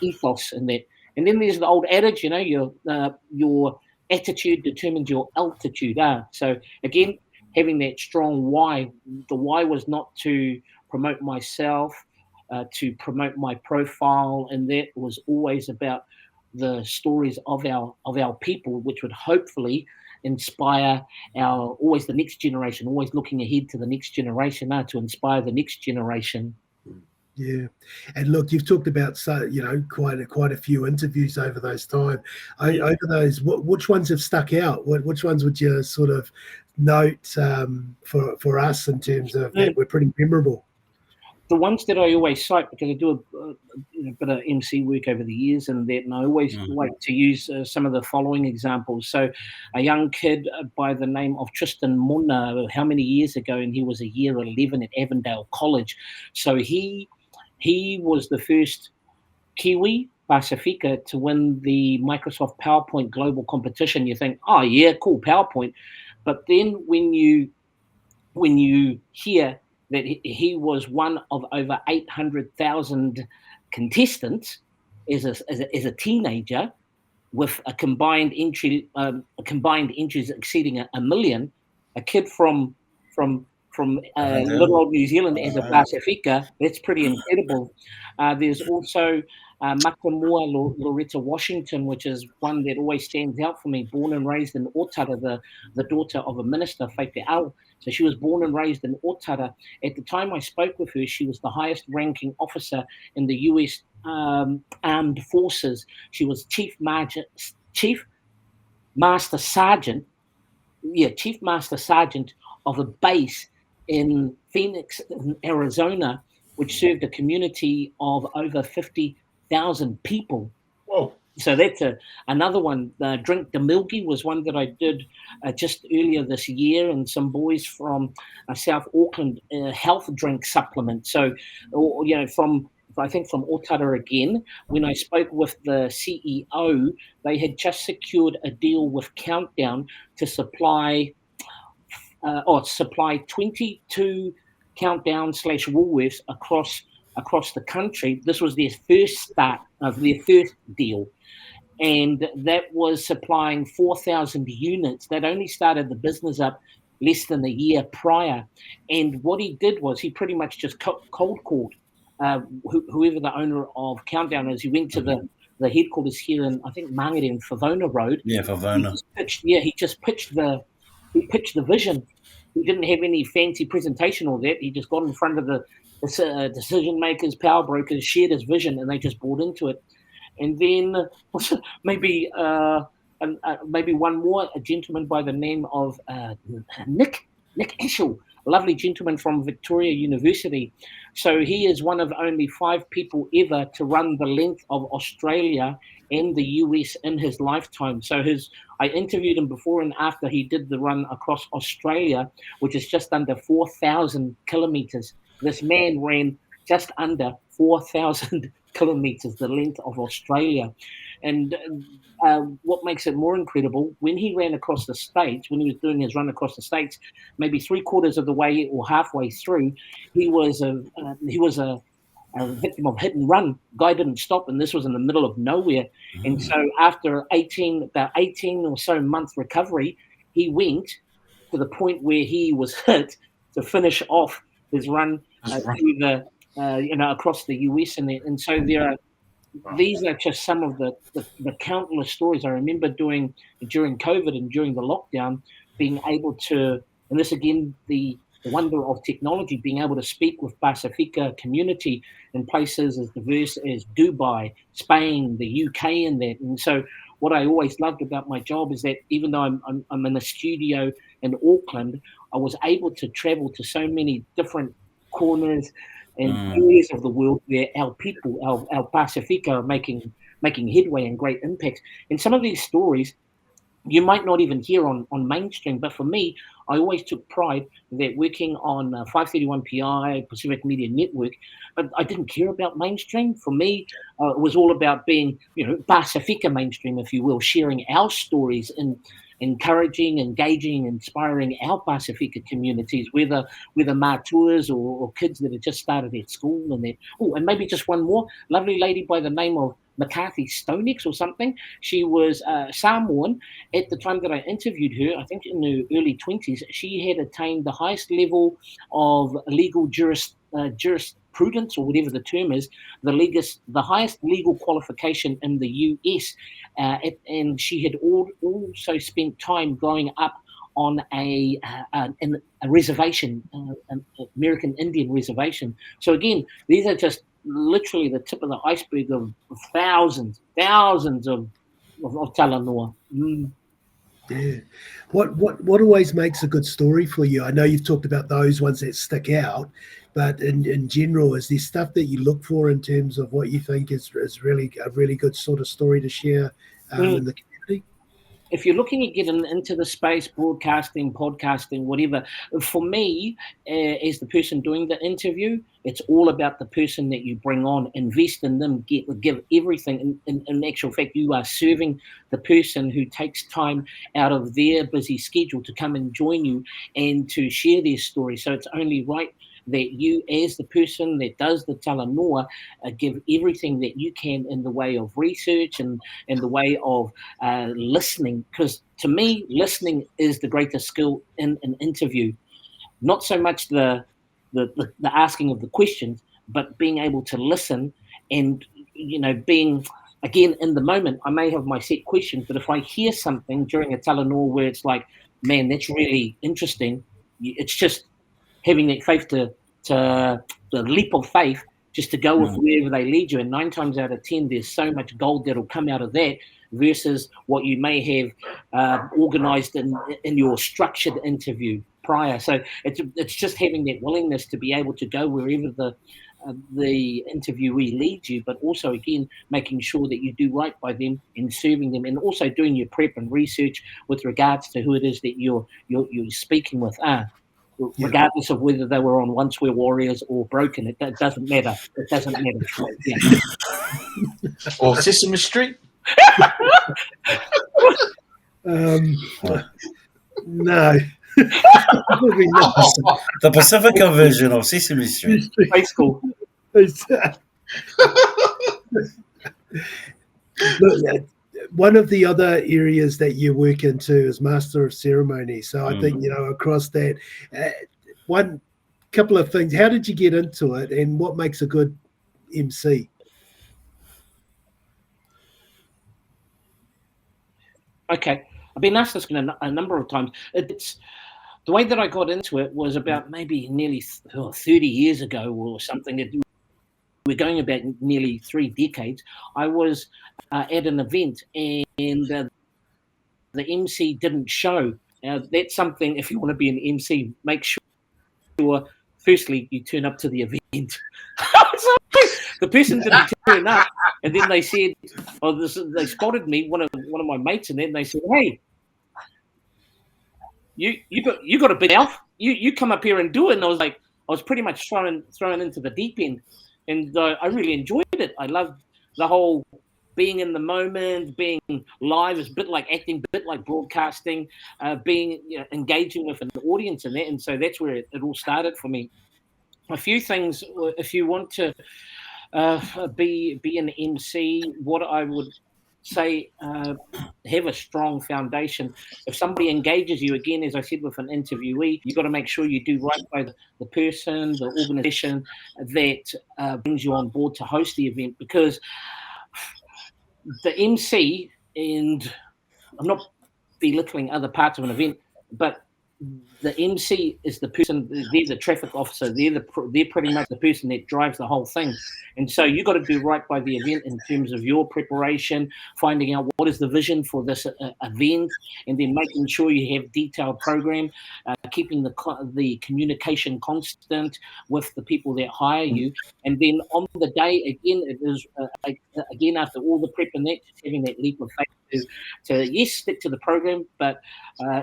ethos and that. And then there's the old adage, your attitude determines your altitude. So again, having that strong why. The why was not to promote myself, to promote my profile, and that was always about the stories of our people, which would hopefully inspire always the next generation, always looking ahead to the next generation, to inspire the next generation. Yeah, and look, you've talked about quite a few interviews over those time. Over those, which ones have stuck out? Which ones would you sort of note for us in terms of that were pretty memorable? The ones that I always cite, because I do a bit of MC work over the years, and I always like to use some of the following examples. So a young kid by the name of Tristan Mona, how many years ago, and he was a year 11 at Avondale College. So he was the first Kiwi Pacifica to win the Microsoft PowerPoint global competition. You think, oh yeah, cool, PowerPoint. But then when you hear that he was one of over 800,000 contestants as a teenager, with a combined entries exceeding a million, a kid from from little old New Zealand and the Pasifika. That's pretty incredible. There's also Matamua Loretta Washington, which is one that always stands out for me, born and raised in Otara, the daughter of a minister, Whaipe Ao. So she was born and raised in Otara. At the time I spoke with her, she was the highest ranking officer in the US Armed Forces. She was Chief Master Sergeant of a base in Phoenix, in Arizona, which served a community of over 50,000 people. Whoa. So that's another one. Drink the Milky was one that I did just earlier this year, and some boys from South Auckland health drink supplement. So, from Otara again, when I spoke with the CEO, they had just secured a deal with Countdown to supply 22 Countdown / Woolworths across the country. This was their first start of their first deal. And that was supplying 4,000 units. That only started the business up less than a year prior. And what he did was he pretty much just cold called whoever the owner of Countdown is. He went to the headquarters here in, I think, Mangere and Favona Road. Yeah, Favona. He just pitched the vision. He didn't have any fancy presentation or that. He just got in front of the decision makers, power brokers, shared his vision, and they just bought into it. And then maybe one more, a gentleman by the name of Nick Eschel, a lovely gentleman from Victoria University. So he is one of only 5 people ever to run the length of Australia and the US in his lifetime. So I interviewed him before and after he did the run across Australia, which is just under 4,000 kilometers. This man ran just under 4,000 kilometers, the length of Australia. And what makes it more incredible, when he ran across the States, when he was doing his run across the States, maybe 3/4 of the way or halfway through, he was a victim of hit and run. Guy didn't stop, and this was in the middle of nowhere. And so after about 18 or so month recovery, he went to the point where he was hit to finish off his run through the across the US. And so these are just some of the countless stories I remember doing during COVID and during the lockdown, being able to, and this again, the wonder of technology, being able to speak with Pasifika community in places as diverse as Dubai, Spain, the UK, and that. And so what I always loved about my job is that even though I'm in a studio in Auckland, I was able to travel to so many different corners and areas of the world where our people, our Pasifika, are making headway and great impact. And some of these stories you might not even hear on mainstream, but for me, I always took pride that working on 531 PI, Pacific Media Network, I didn't care about mainstream. For me, it was all about being, Pasifika mainstream, if you will, sharing our stories and encouraging, engaging, inspiring our Pasifika communities, whether mātuas or kids that had just started at school and that. Oh, and maybe just one more lovely lady by the name of McCarthy Stonex or something. She was Samoan at the time that I interviewed her. I think in her early 20s, she had attained the highest level of legal jurisprudence, or whatever the term is, the highest legal qualification in the US, and she had also spent time growing up on a reservation, an American Indian reservation. So again, these are just literally the tip of the iceberg of thousands of Talanoa. Yeah. What always makes a good story for you? I know you've talked about those ones that stick out, but in general, is there stuff that you look for in terms of what you think is really a really good sort of story to share in the community? If you're looking at getting into the space, broadcasting, podcasting, whatever, for me, as the person doing the interview, it's all about the person that you bring on. Invest in them, give everything. In actual fact, you are serving the person who takes time out of their busy schedule to come and join you and to share their story. So it's only right that you, as the person that does the Talanoa, give everything that you can in the way of research and in the way of listening, because to me, listening is the greatest skill in an interview. not so much the asking of the questions, but being able to listen and, being, again, in the moment. I may have my set questions, but if I hear something during a Talanoa where it's like, man, that's really interesting, it's just having that faith to the leap of faith, just to go with wherever they lead you. And 9 times out of 10, there's so much gold that'll come out of that versus what you may have organized in your structured interview prior. So it's just having that willingness to be able to go wherever the interviewee leads you, but also, again, making sure that you do right by them and serving them, and also doing your prep and research with regards to who it is that you're speaking with. Regardless of whether they were on Once We're Warriors or Broken, it doesn't matter. It doesn't matter. Yeah. Or Sesame Street. No. The Pacifica version of Sesame Street. High school. Look, one of the other areas that you work into is Master of Ceremonies. So I think, across that, one couple of things. How did you get into it, and what makes a good MC? Okay. I've been asked this a number of times. It's the way that I got into it was about maybe nearly 30 years ago or something. We're going about nearly 3 decades. I was at an event, and the MC didn't show. That's something, if you want to be an MC, make sure, firstly, you turn up to the event. The person didn't turn up, and then they said, they spotted me, one of my mates, and then they said, hey, you got a big mouth. You come up here and do it. And I was pretty much thrown into the deep end, and I really enjoyed it. I loved the whole being in the moment, being live. It's a bit like acting, a bit like broadcasting, being engaging with an audience in that. And so that's where it all started for me. A few things, if you want to be an MC, what I would say, have a strong foundation. If somebody engages you, again, as I said, with an interviewee, you've got to make sure you do right by the person, the organization that brings you on board to host the event, because the MC, and I'm not belittling other parts of an event, but the MC is the person. They're the traffic officer. They're pretty much the person that drives the whole thing. And so you got to do right by the event in terms of your preparation, finding out what is the vision for this event, and then making sure you have detailed program, keeping the communication constant with the people that hire you. And then on the day, again, it is again, after all the prep and that, just having that leap of faith to yes, stick to the program, but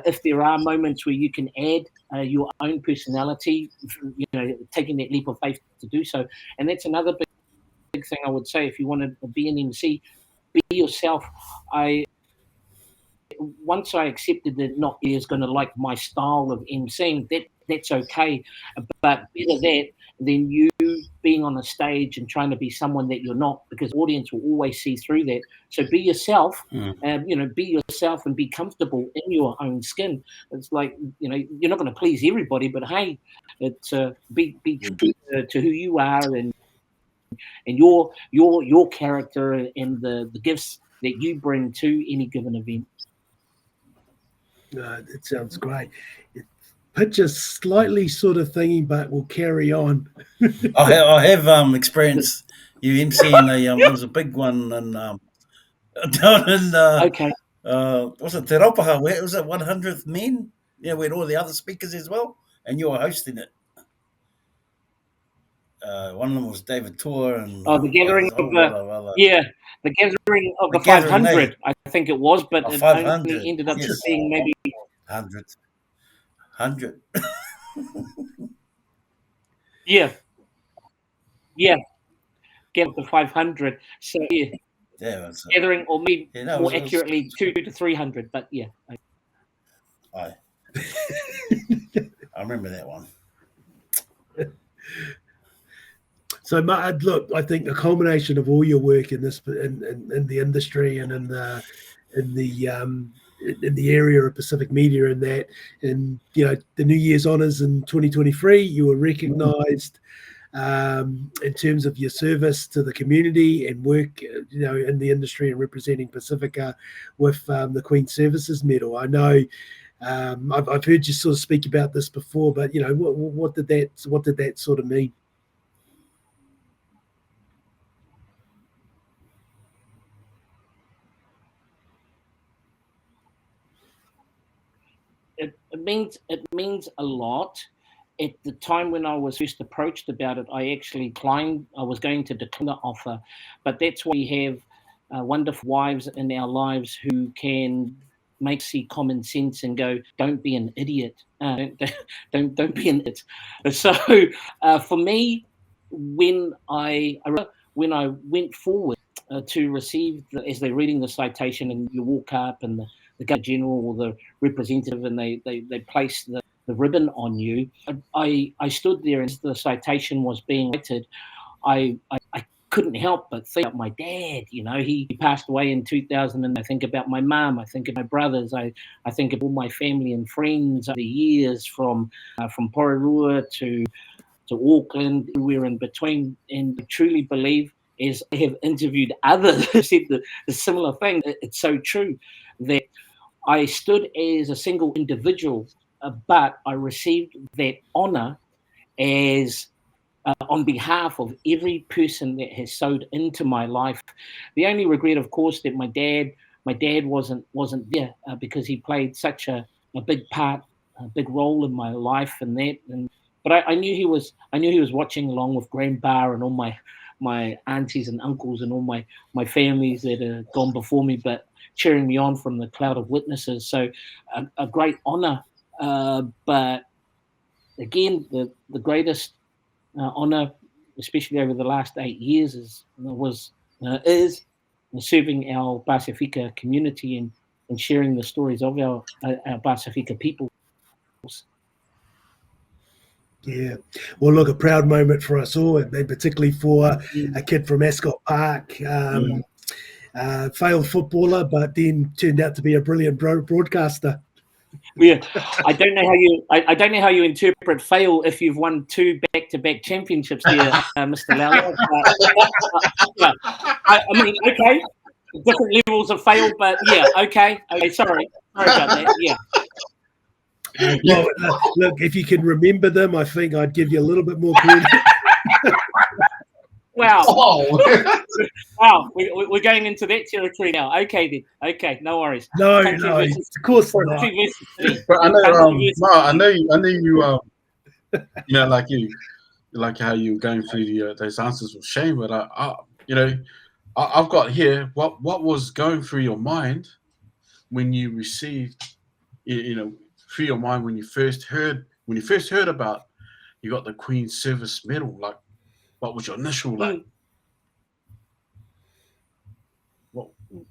if there are moments where you can add your own personality, taking that leap of faith to do so. And that's another big thing I would say. If you want to be an MC, be yourself. Once I accepted that not everybody is going to like my style of emceeing, that's okay. But better that than you being on a stage and trying to be someone that you're not, because the audience will always see through that. So be yourself, be yourself and be comfortable in your own skin. It's like, you're not going to please everybody, but hey, it's be true to who you are and your character and the gifts that you bring to any given event. It sounds great. Picture slightly sort of thingy, but we'll carry on. I have experienced you emceeing there was a big one down in okay. Was it Te Raupaha? Where was it? 100th Men? Yeah, with all the other speakers as well, and you were hosting it. One of them was David Tour, and the gathering of the gathering of the 500, I think it was, but it only ended up being maybe 100. Yeah. Get the 500. So gathering, or maybe more accurately, 200 to 300. But yeah. I remember that one. So, look, I think the culmination of all your work in this, in the industry and in the in the area of Pacific media, and that, and the New Year's honours in 2023, you were recognised in terms of your service to the community and work, in the industry and representing Pacifica with the Queen's Services Medal. I know I've heard you sort of speak about this before, but what did that sort of mean? It means a lot. At the time when I was first approached about it, I actually declined. I was going to decline the offer, but that's why we have wonderful wives in our lives who can see common sense and go, "Don't be an idiot. Don't be an idiot." So for me, when I went forward to receive, as they're reading the citation, and you walk up and the Governor General or the representative, and they place the ribbon on you. I stood there as the citation was being cited. I couldn't help but think about my dad. He passed away in 2000, and I think about my mum. I think of my brothers. I think of all my family and friends over the years, from Porirua to Auckland, everywhere in between. And I truly believe, as I have interviewed others who said the similar thing, it's so true that I stood as a single individual, but I received that honour as on behalf of every person that has sowed into my life. The only regret, of course, that my dad wasn't there because he played such a big part, a big role in my life, and that. But I knew he was watching along with Grandpa and all my aunties and uncles and all my families that have gone before me, but cheering me on from the cloud of witnesses. So a great honour. But again, the greatest honour, especially over the last 8 years, is serving our Pasifika community and sharing the stories of our Pasifika people. Yeah, well, look, a proud moment for us all, and particularly for a kid from Ascot Park. Failed footballer, but then turned out to be a brilliant broadcaster. Yeah, I don't know how you interpret fail if you've won 2 back-to-back championships there, Mr. Lalo. I mean, okay, different levels of fail, but yeah, okay. Sorry about that. Yeah. Well, look, if you can remember them, I think I'd give you a little bit more credit. Wow. Oh. Wow. We're going into that territory now. Okay, then. Okay, no worries. No, of course not. But I know you. Like how you were going through those answers with shame. But I've got here what was going through your mind when you received, through your mind when you first heard about you got the Queen's Service Medal. Like, what was your initial like?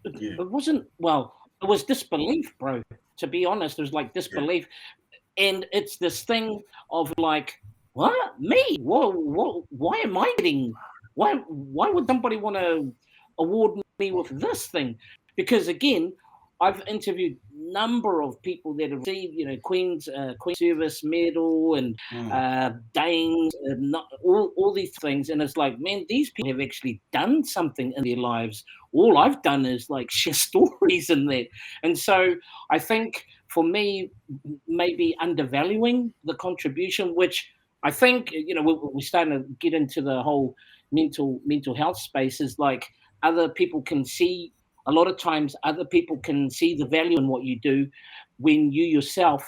It wasn't, it was disbelief, bro. To be honest, it was like disbelief. Yeah. And it's this thing of like, what? Me? Why am I getting, why would somebody want to award me with this thing? Because again, I've interviewed number of people that have received, Queen's Service Medal and Danes and all these things, and it's like, man, these people have actually done something in their lives. All I've done is like share stories in that, and so I think for me, maybe undervaluing the contribution, which I think we're starting to get into the whole mental health space, is like other people can see. A lot of times other people can see the value in what you do when you yourself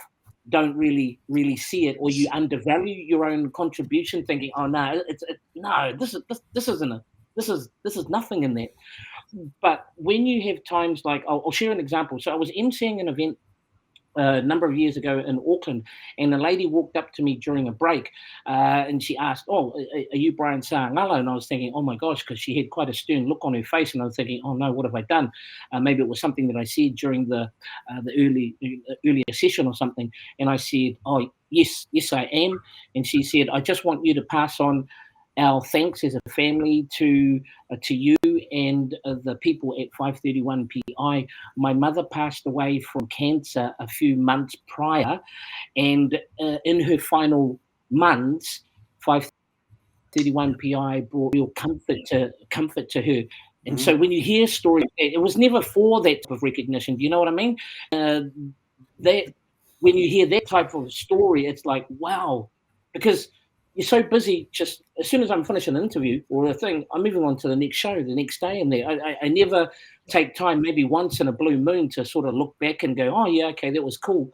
don't really see it, or you undervalue your own contribution, thinking, oh no, this is nothing in that. But when you have times like, I'll share an example. So I was emceeing an event a number of years ago in Auckland, and a lady walked up to me during a break, and she asked, "Oh, are you Brian Sagala?" And I was thinking, "Oh my gosh," because she had quite a stern look on her face, and I was thinking, "Oh no, what have I done?" Maybe it was something that I said during the earlier session or something, and I said, "Oh yes, I am," and she said, "I just want you to pass on our thanks as a family to you and the people at 531 PI. My mother passed away from cancer a few months prior, and in her final months, 531 PI brought real comfort to her. And so when you hear stories, it was never for that type of recognition. Do you know what I mean? That when you hear that type of story, it's like, wow, because you're so busy. Just as soon as I'm finishing an interview or a thing, I'm moving on to the next show the next day. And I never take time, maybe once in a blue moon, to sort of look back and go, oh yeah, okay, that was cool.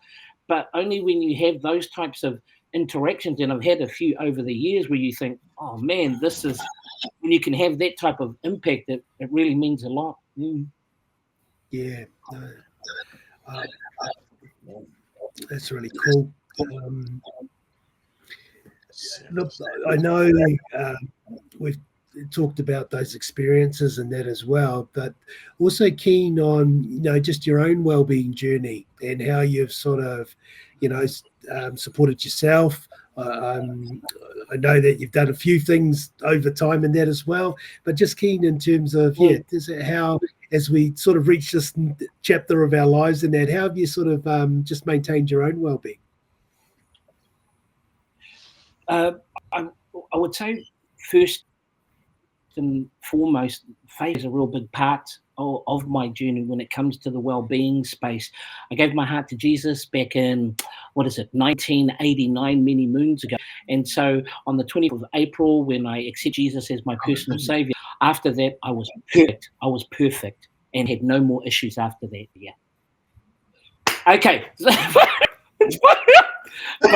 But only when you have those types of interactions, and I've had a few over the years, where you think, oh man, this is when you can have that type of impact, it really means a lot. Yeah, that's really cool. Look, I know we've talked about those experiences and that as well, but also keen on, just your own well-being journey and how you've sort of, supported yourself. I know that you've done a few things over time in that as well, but just keen in terms of, how, as we sort of reach this chapter of our lives and that, how have you sort of just maintained your own well-being? I would say first and foremost, faith is a real big part of my journey when it comes to the well-being space. I gave my heart to Jesus back in, 1989, many moons ago. And so on the 20th of April, when I accepted Jesus as my personal savior, after that, I was perfect. I was perfect and had no more issues after that. Yeah. Okay. But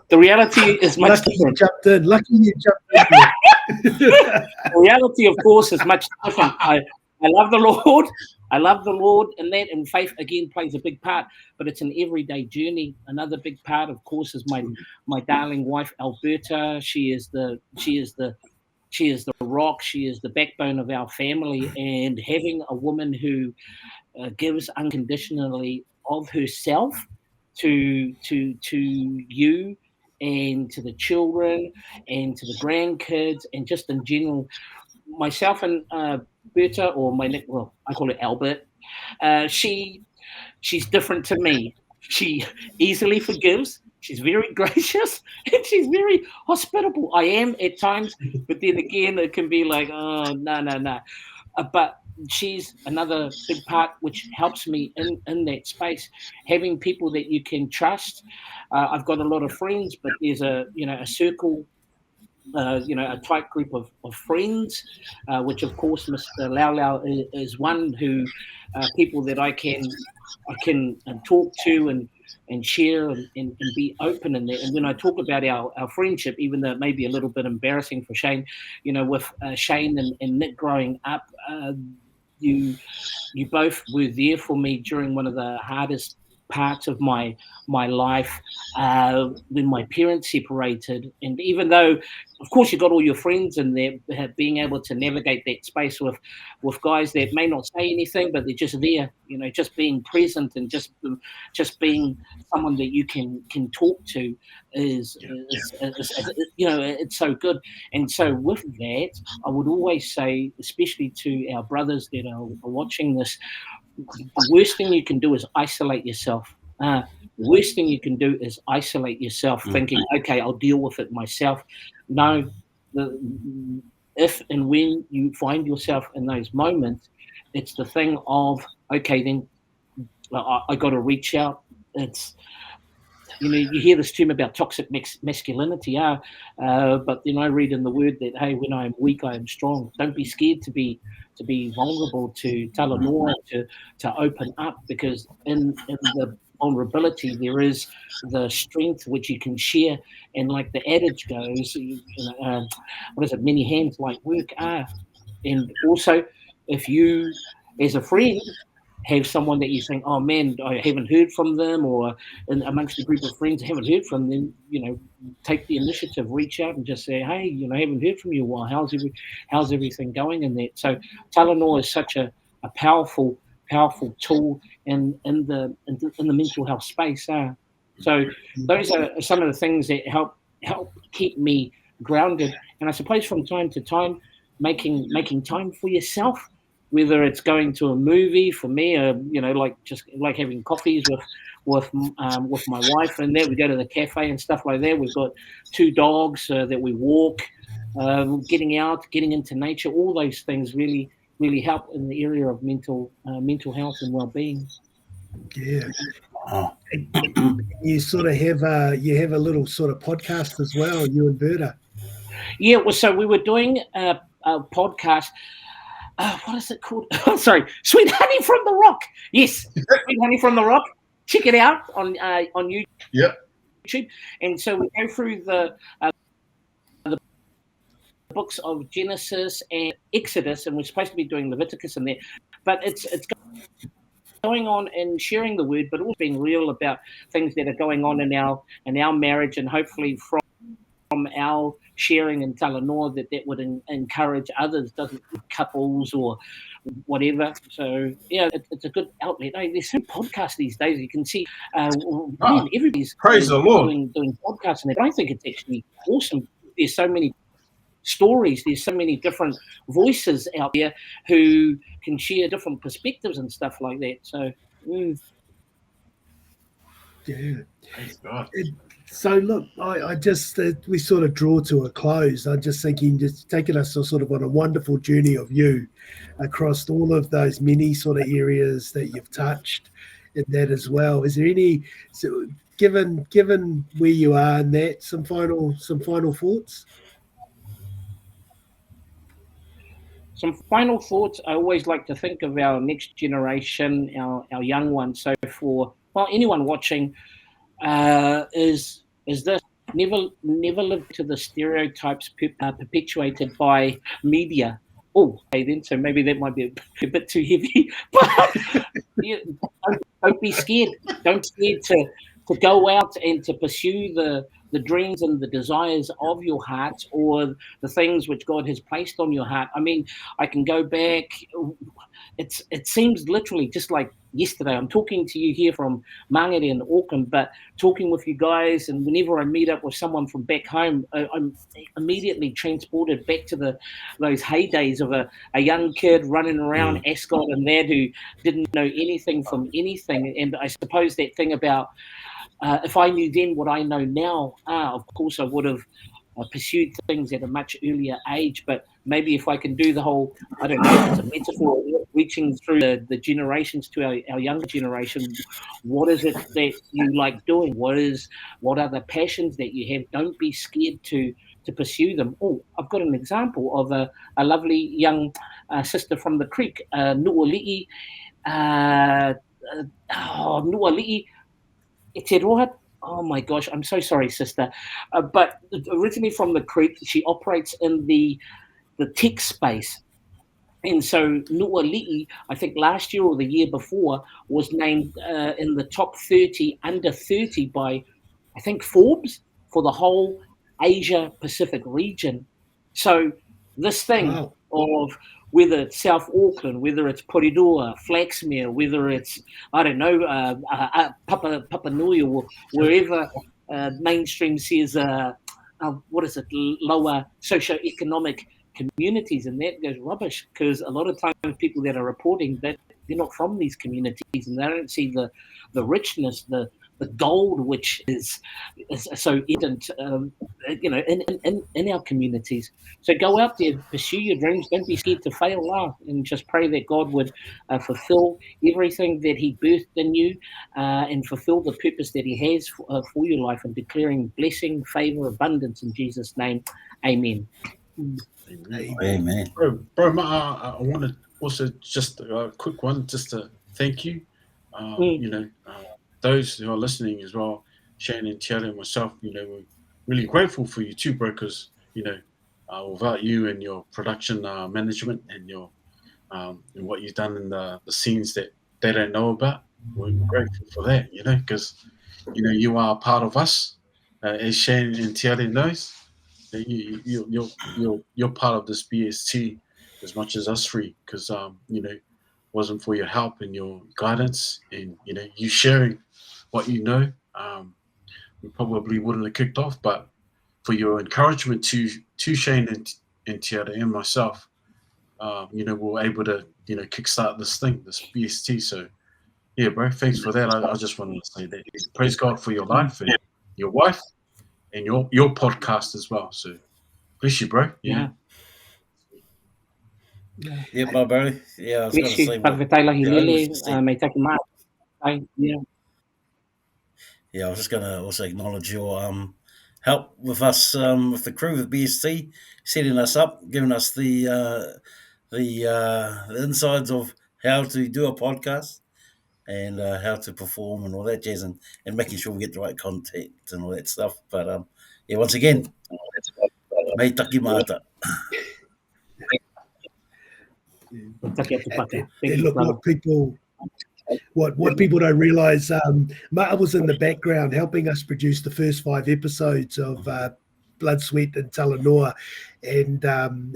the reality is much different. Lucky you jumped in. The reality, of course, is much different. I love the Lord. I love the Lord, and that, and faith again plays a big part. But it's an everyday journey. Another big part, of course, is my darling wife Alberta. She is the rock. She is the backbone of our family. And having a woman who gives unconditionally of herself to you and to the children and to the grandkids, and just in general, myself and Berta, or I call it Albert. She's different to me. She easily forgives. She's very gracious, and she's very hospitable. I am at times, but then again, it can be like, oh, no. But she's another big part which helps me in that space, having people that you can trust. I've got a lot of friends, but there's a circle, a tight group of friends, which of course Mr. Lau is one who people that I can talk to and share and be open in that. And when I talk about our friendship, even though it may be a little bit embarrassing for Shane, with Shane and Nick growing up, you both were there for me during one of the hardest parts of my life, when my parents separated. And even though, of course, you got all your friends in there, being able to navigate that space with guys that may not say anything, but they're just there, just being present and just being someone that you can talk to is it's so good. And so with that, I would always say, especially to our brothers that are watching this, the worst thing you can do is isolate yourself. The worst thing you can do is isolate yourself, thinking, okay, I'll deal with it myself. No, if and when you find yourself in those moments, it's the thing of, okay, then I got to reach out. It's, you hear this term about toxic masculinity, but I read in the word that, hey, when I am weak, I am strong. Don't be scared to be vulnerable, to Talanoa, to open up, because in the vulnerability there is the strength which you can share. And like the adage goes, what is it? Many hands like work are. And also, if you, as a friend, have someone that you think, oh man, I haven't heard from them, or amongst a group of friends I haven't heard from them, take the initiative, reach out and just say, hey, I haven't heard from you a while. How's everything going in that? So Talanoa is such a powerful tool in the mental health space. So those are some of the things that help keep me grounded. And I suppose from time to time, making time for yourself, whether it's going to a movie. For me, like having coffees with my wife, and then we go to the cafe and stuff like that. We've got 2 dogs that we walk, getting out, getting into nature. All those things really help in the area of mental health and well-being. Yeah. You sort of have a little sort of podcast as well, you and Berta. Yeah, well, so we were doing a podcast. What is it called? Oh, sorry, Sweet Honey from the Rock. Yes, Sweet Honey from the Rock. Check it out on YouTube. Yeah. And so we go through the books of Genesis and Exodus, and we're supposed to be doing Leviticus in there, but it's going on and sharing the word, but also being real about things that are going on in our marriage, and hopefully from our sharing in Talanoa that would encourage others, couples or whatever. So yeah, it's a good outlet. There's some podcasts these days. You can see, everybody's praise the Lord doing podcasts, and I think it's actually awesome. There's so many stories. There's so many different voices out there who can share different perspectives and stuff like that. So yeah. Thanks God. So look, I just we sort of draw to a close. I'm just thinking, just taking us sort of on a wonderful journey of you across all of those many sort of areas that you've touched in that as well. Is there any, so given where you are in that, some final thoughts? Some final thoughts. I always like to think of our next generation, our young ones. So for anyone watching, is this: never live to the stereotypes perpetuated by media. Oh, okay, then so maybe that might be a bit too heavy, but don't be scared. Don't be scared to go out and to pursue the dreams and the desires of your heart, or the things which God has placed on your heart. I mean, I can go back. It seems literally just like yesterday. I'm talking to you here from Mangere in Auckland, but talking with you guys, and whenever I meet up with someone from back home, I'm immediately transported back to those heydays of a young kid running around Ascot and that, who didn't know anything from anything. And I suppose that thing about if I knew then what I know now, of course I would have pursued things at a much earlier age. But maybe if I can do the whole, I don't know if it's a metaphor, reaching through the generations to our younger generation, what is it that you like doing? What are the passions that you have? Don't be scared to pursue them. Oh, I've got an example of a lovely young sister from the creek, Nu'oli'i. Nu'oli'i Eteroha. Oh my gosh, I'm so sorry, sister. But originally from the creek, she operates in the tech space. And so Nu'oli'i, I think last year or the year before, was named in the top 30 under 30 by, I think, Forbes for the whole Asia Pacific region. So this thing of whether it's South Auckland, whether it's Porirua, Flaxmere, whether it's, I don't know, Papa Nui, or wherever mainstream says, what is it, lower socioeconomic communities, and that goes rubbish, because a lot of times people that are reporting that they're not from these communities, and they don't see the richness, the gold which is so evident, in our communities. So go out there, pursue your dreams, don't be scared to fail, and just pray that God would fulfill everything that He birthed in you, and fulfill the purpose that He has for your life, and declaring blessing, favor, abundance in Jesus' name. Amen. Amen. Bro, I want to also just a quick one, just to thank you. Those who are listening as well, Shane and Tiara and myself, we're really grateful for you too, bro, because, without you and your production management and your and what you've done in the scenes that they don't know about, we're grateful for that, because, you are a part of us, as Shane and Tiara knows. You're part of this BST as much as us three, because wasn't for your help and your guidance and you sharing what we probably wouldn't have kicked off. But for your encouragement to Shane and Tiara and myself, we're able to, kickstart this thing, this BST. So, yeah, bro, thanks for that. I just wanted to say that. Praise God for your life and your wife and your podcast as well. So, bless you, bro. Yeah. Yeah, my bro. Yeah, I was going to say. Yeah, I was just going to also acknowledge your help with us, with the crew of BST, setting us up, giving us the insides of how to do a podcast and how to perform and all that jazz, and making sure we get the right content and all that stuff. But yeah, once again, mei taki mata. And look, what people don't realise, Mata was in the background helping us produce the first 5 episodes of Blood, Sweat and Talanoa, and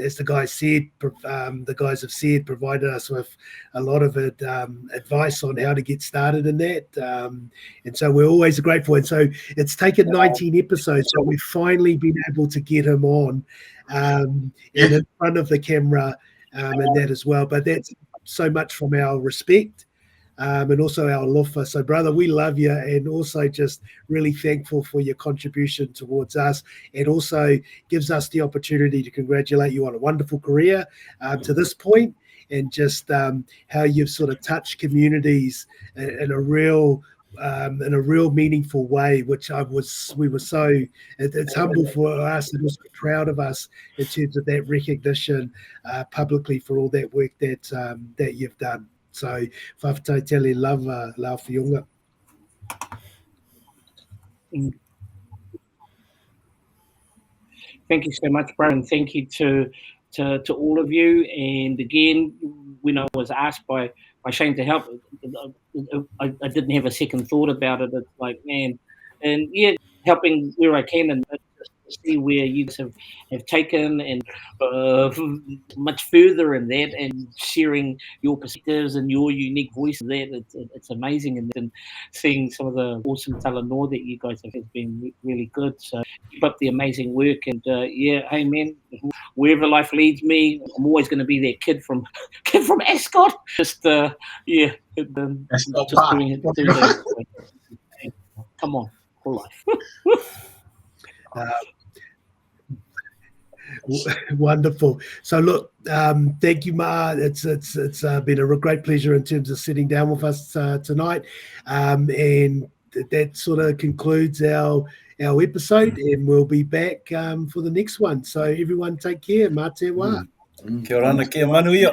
as the guys have said, provided us with a lot of advice on how to get started in that, and so we're always grateful. And so it's taken 19 episodes, so we've finally been able to get him on and in front of the camera, and that as well. But that's so much from our respect. And also our lofa. So, brother, we love you, and also just really thankful for your contribution towards us, and also gives us the opportunity to congratulate you on a wonderful career to this point, and just how you've sort of touched communities in a real meaningful way, which we were so, it's humble for us and also proud of us in terms of that recognition publicly for all that work that you've done. So, whawhatau tele lava la whiunga. Thank you so much, bro, and thank you to all of you. And again, when I was asked by Shane to help, I didn't have a second thought about it. It's like, man, and yeah, helping where I can, and to see where you guys have taken and much further in that, and sharing your perspectives and your unique voice. It's amazing, and seeing some of the awesome talanoa that you guys have has been really good. So keep up the amazing work, and hey man, wherever life leads me, I'm always going to be that kid from Ascot. Just just doing it. Come on, whole life. Wonderful. So look, thank you, Ma. It's been a great pleasure in terms of sitting down with us tonight, and that sort of concludes our episode, and we'll be back for the next one. So everyone, take care. Mā te wā. Kia ora, kia manuia.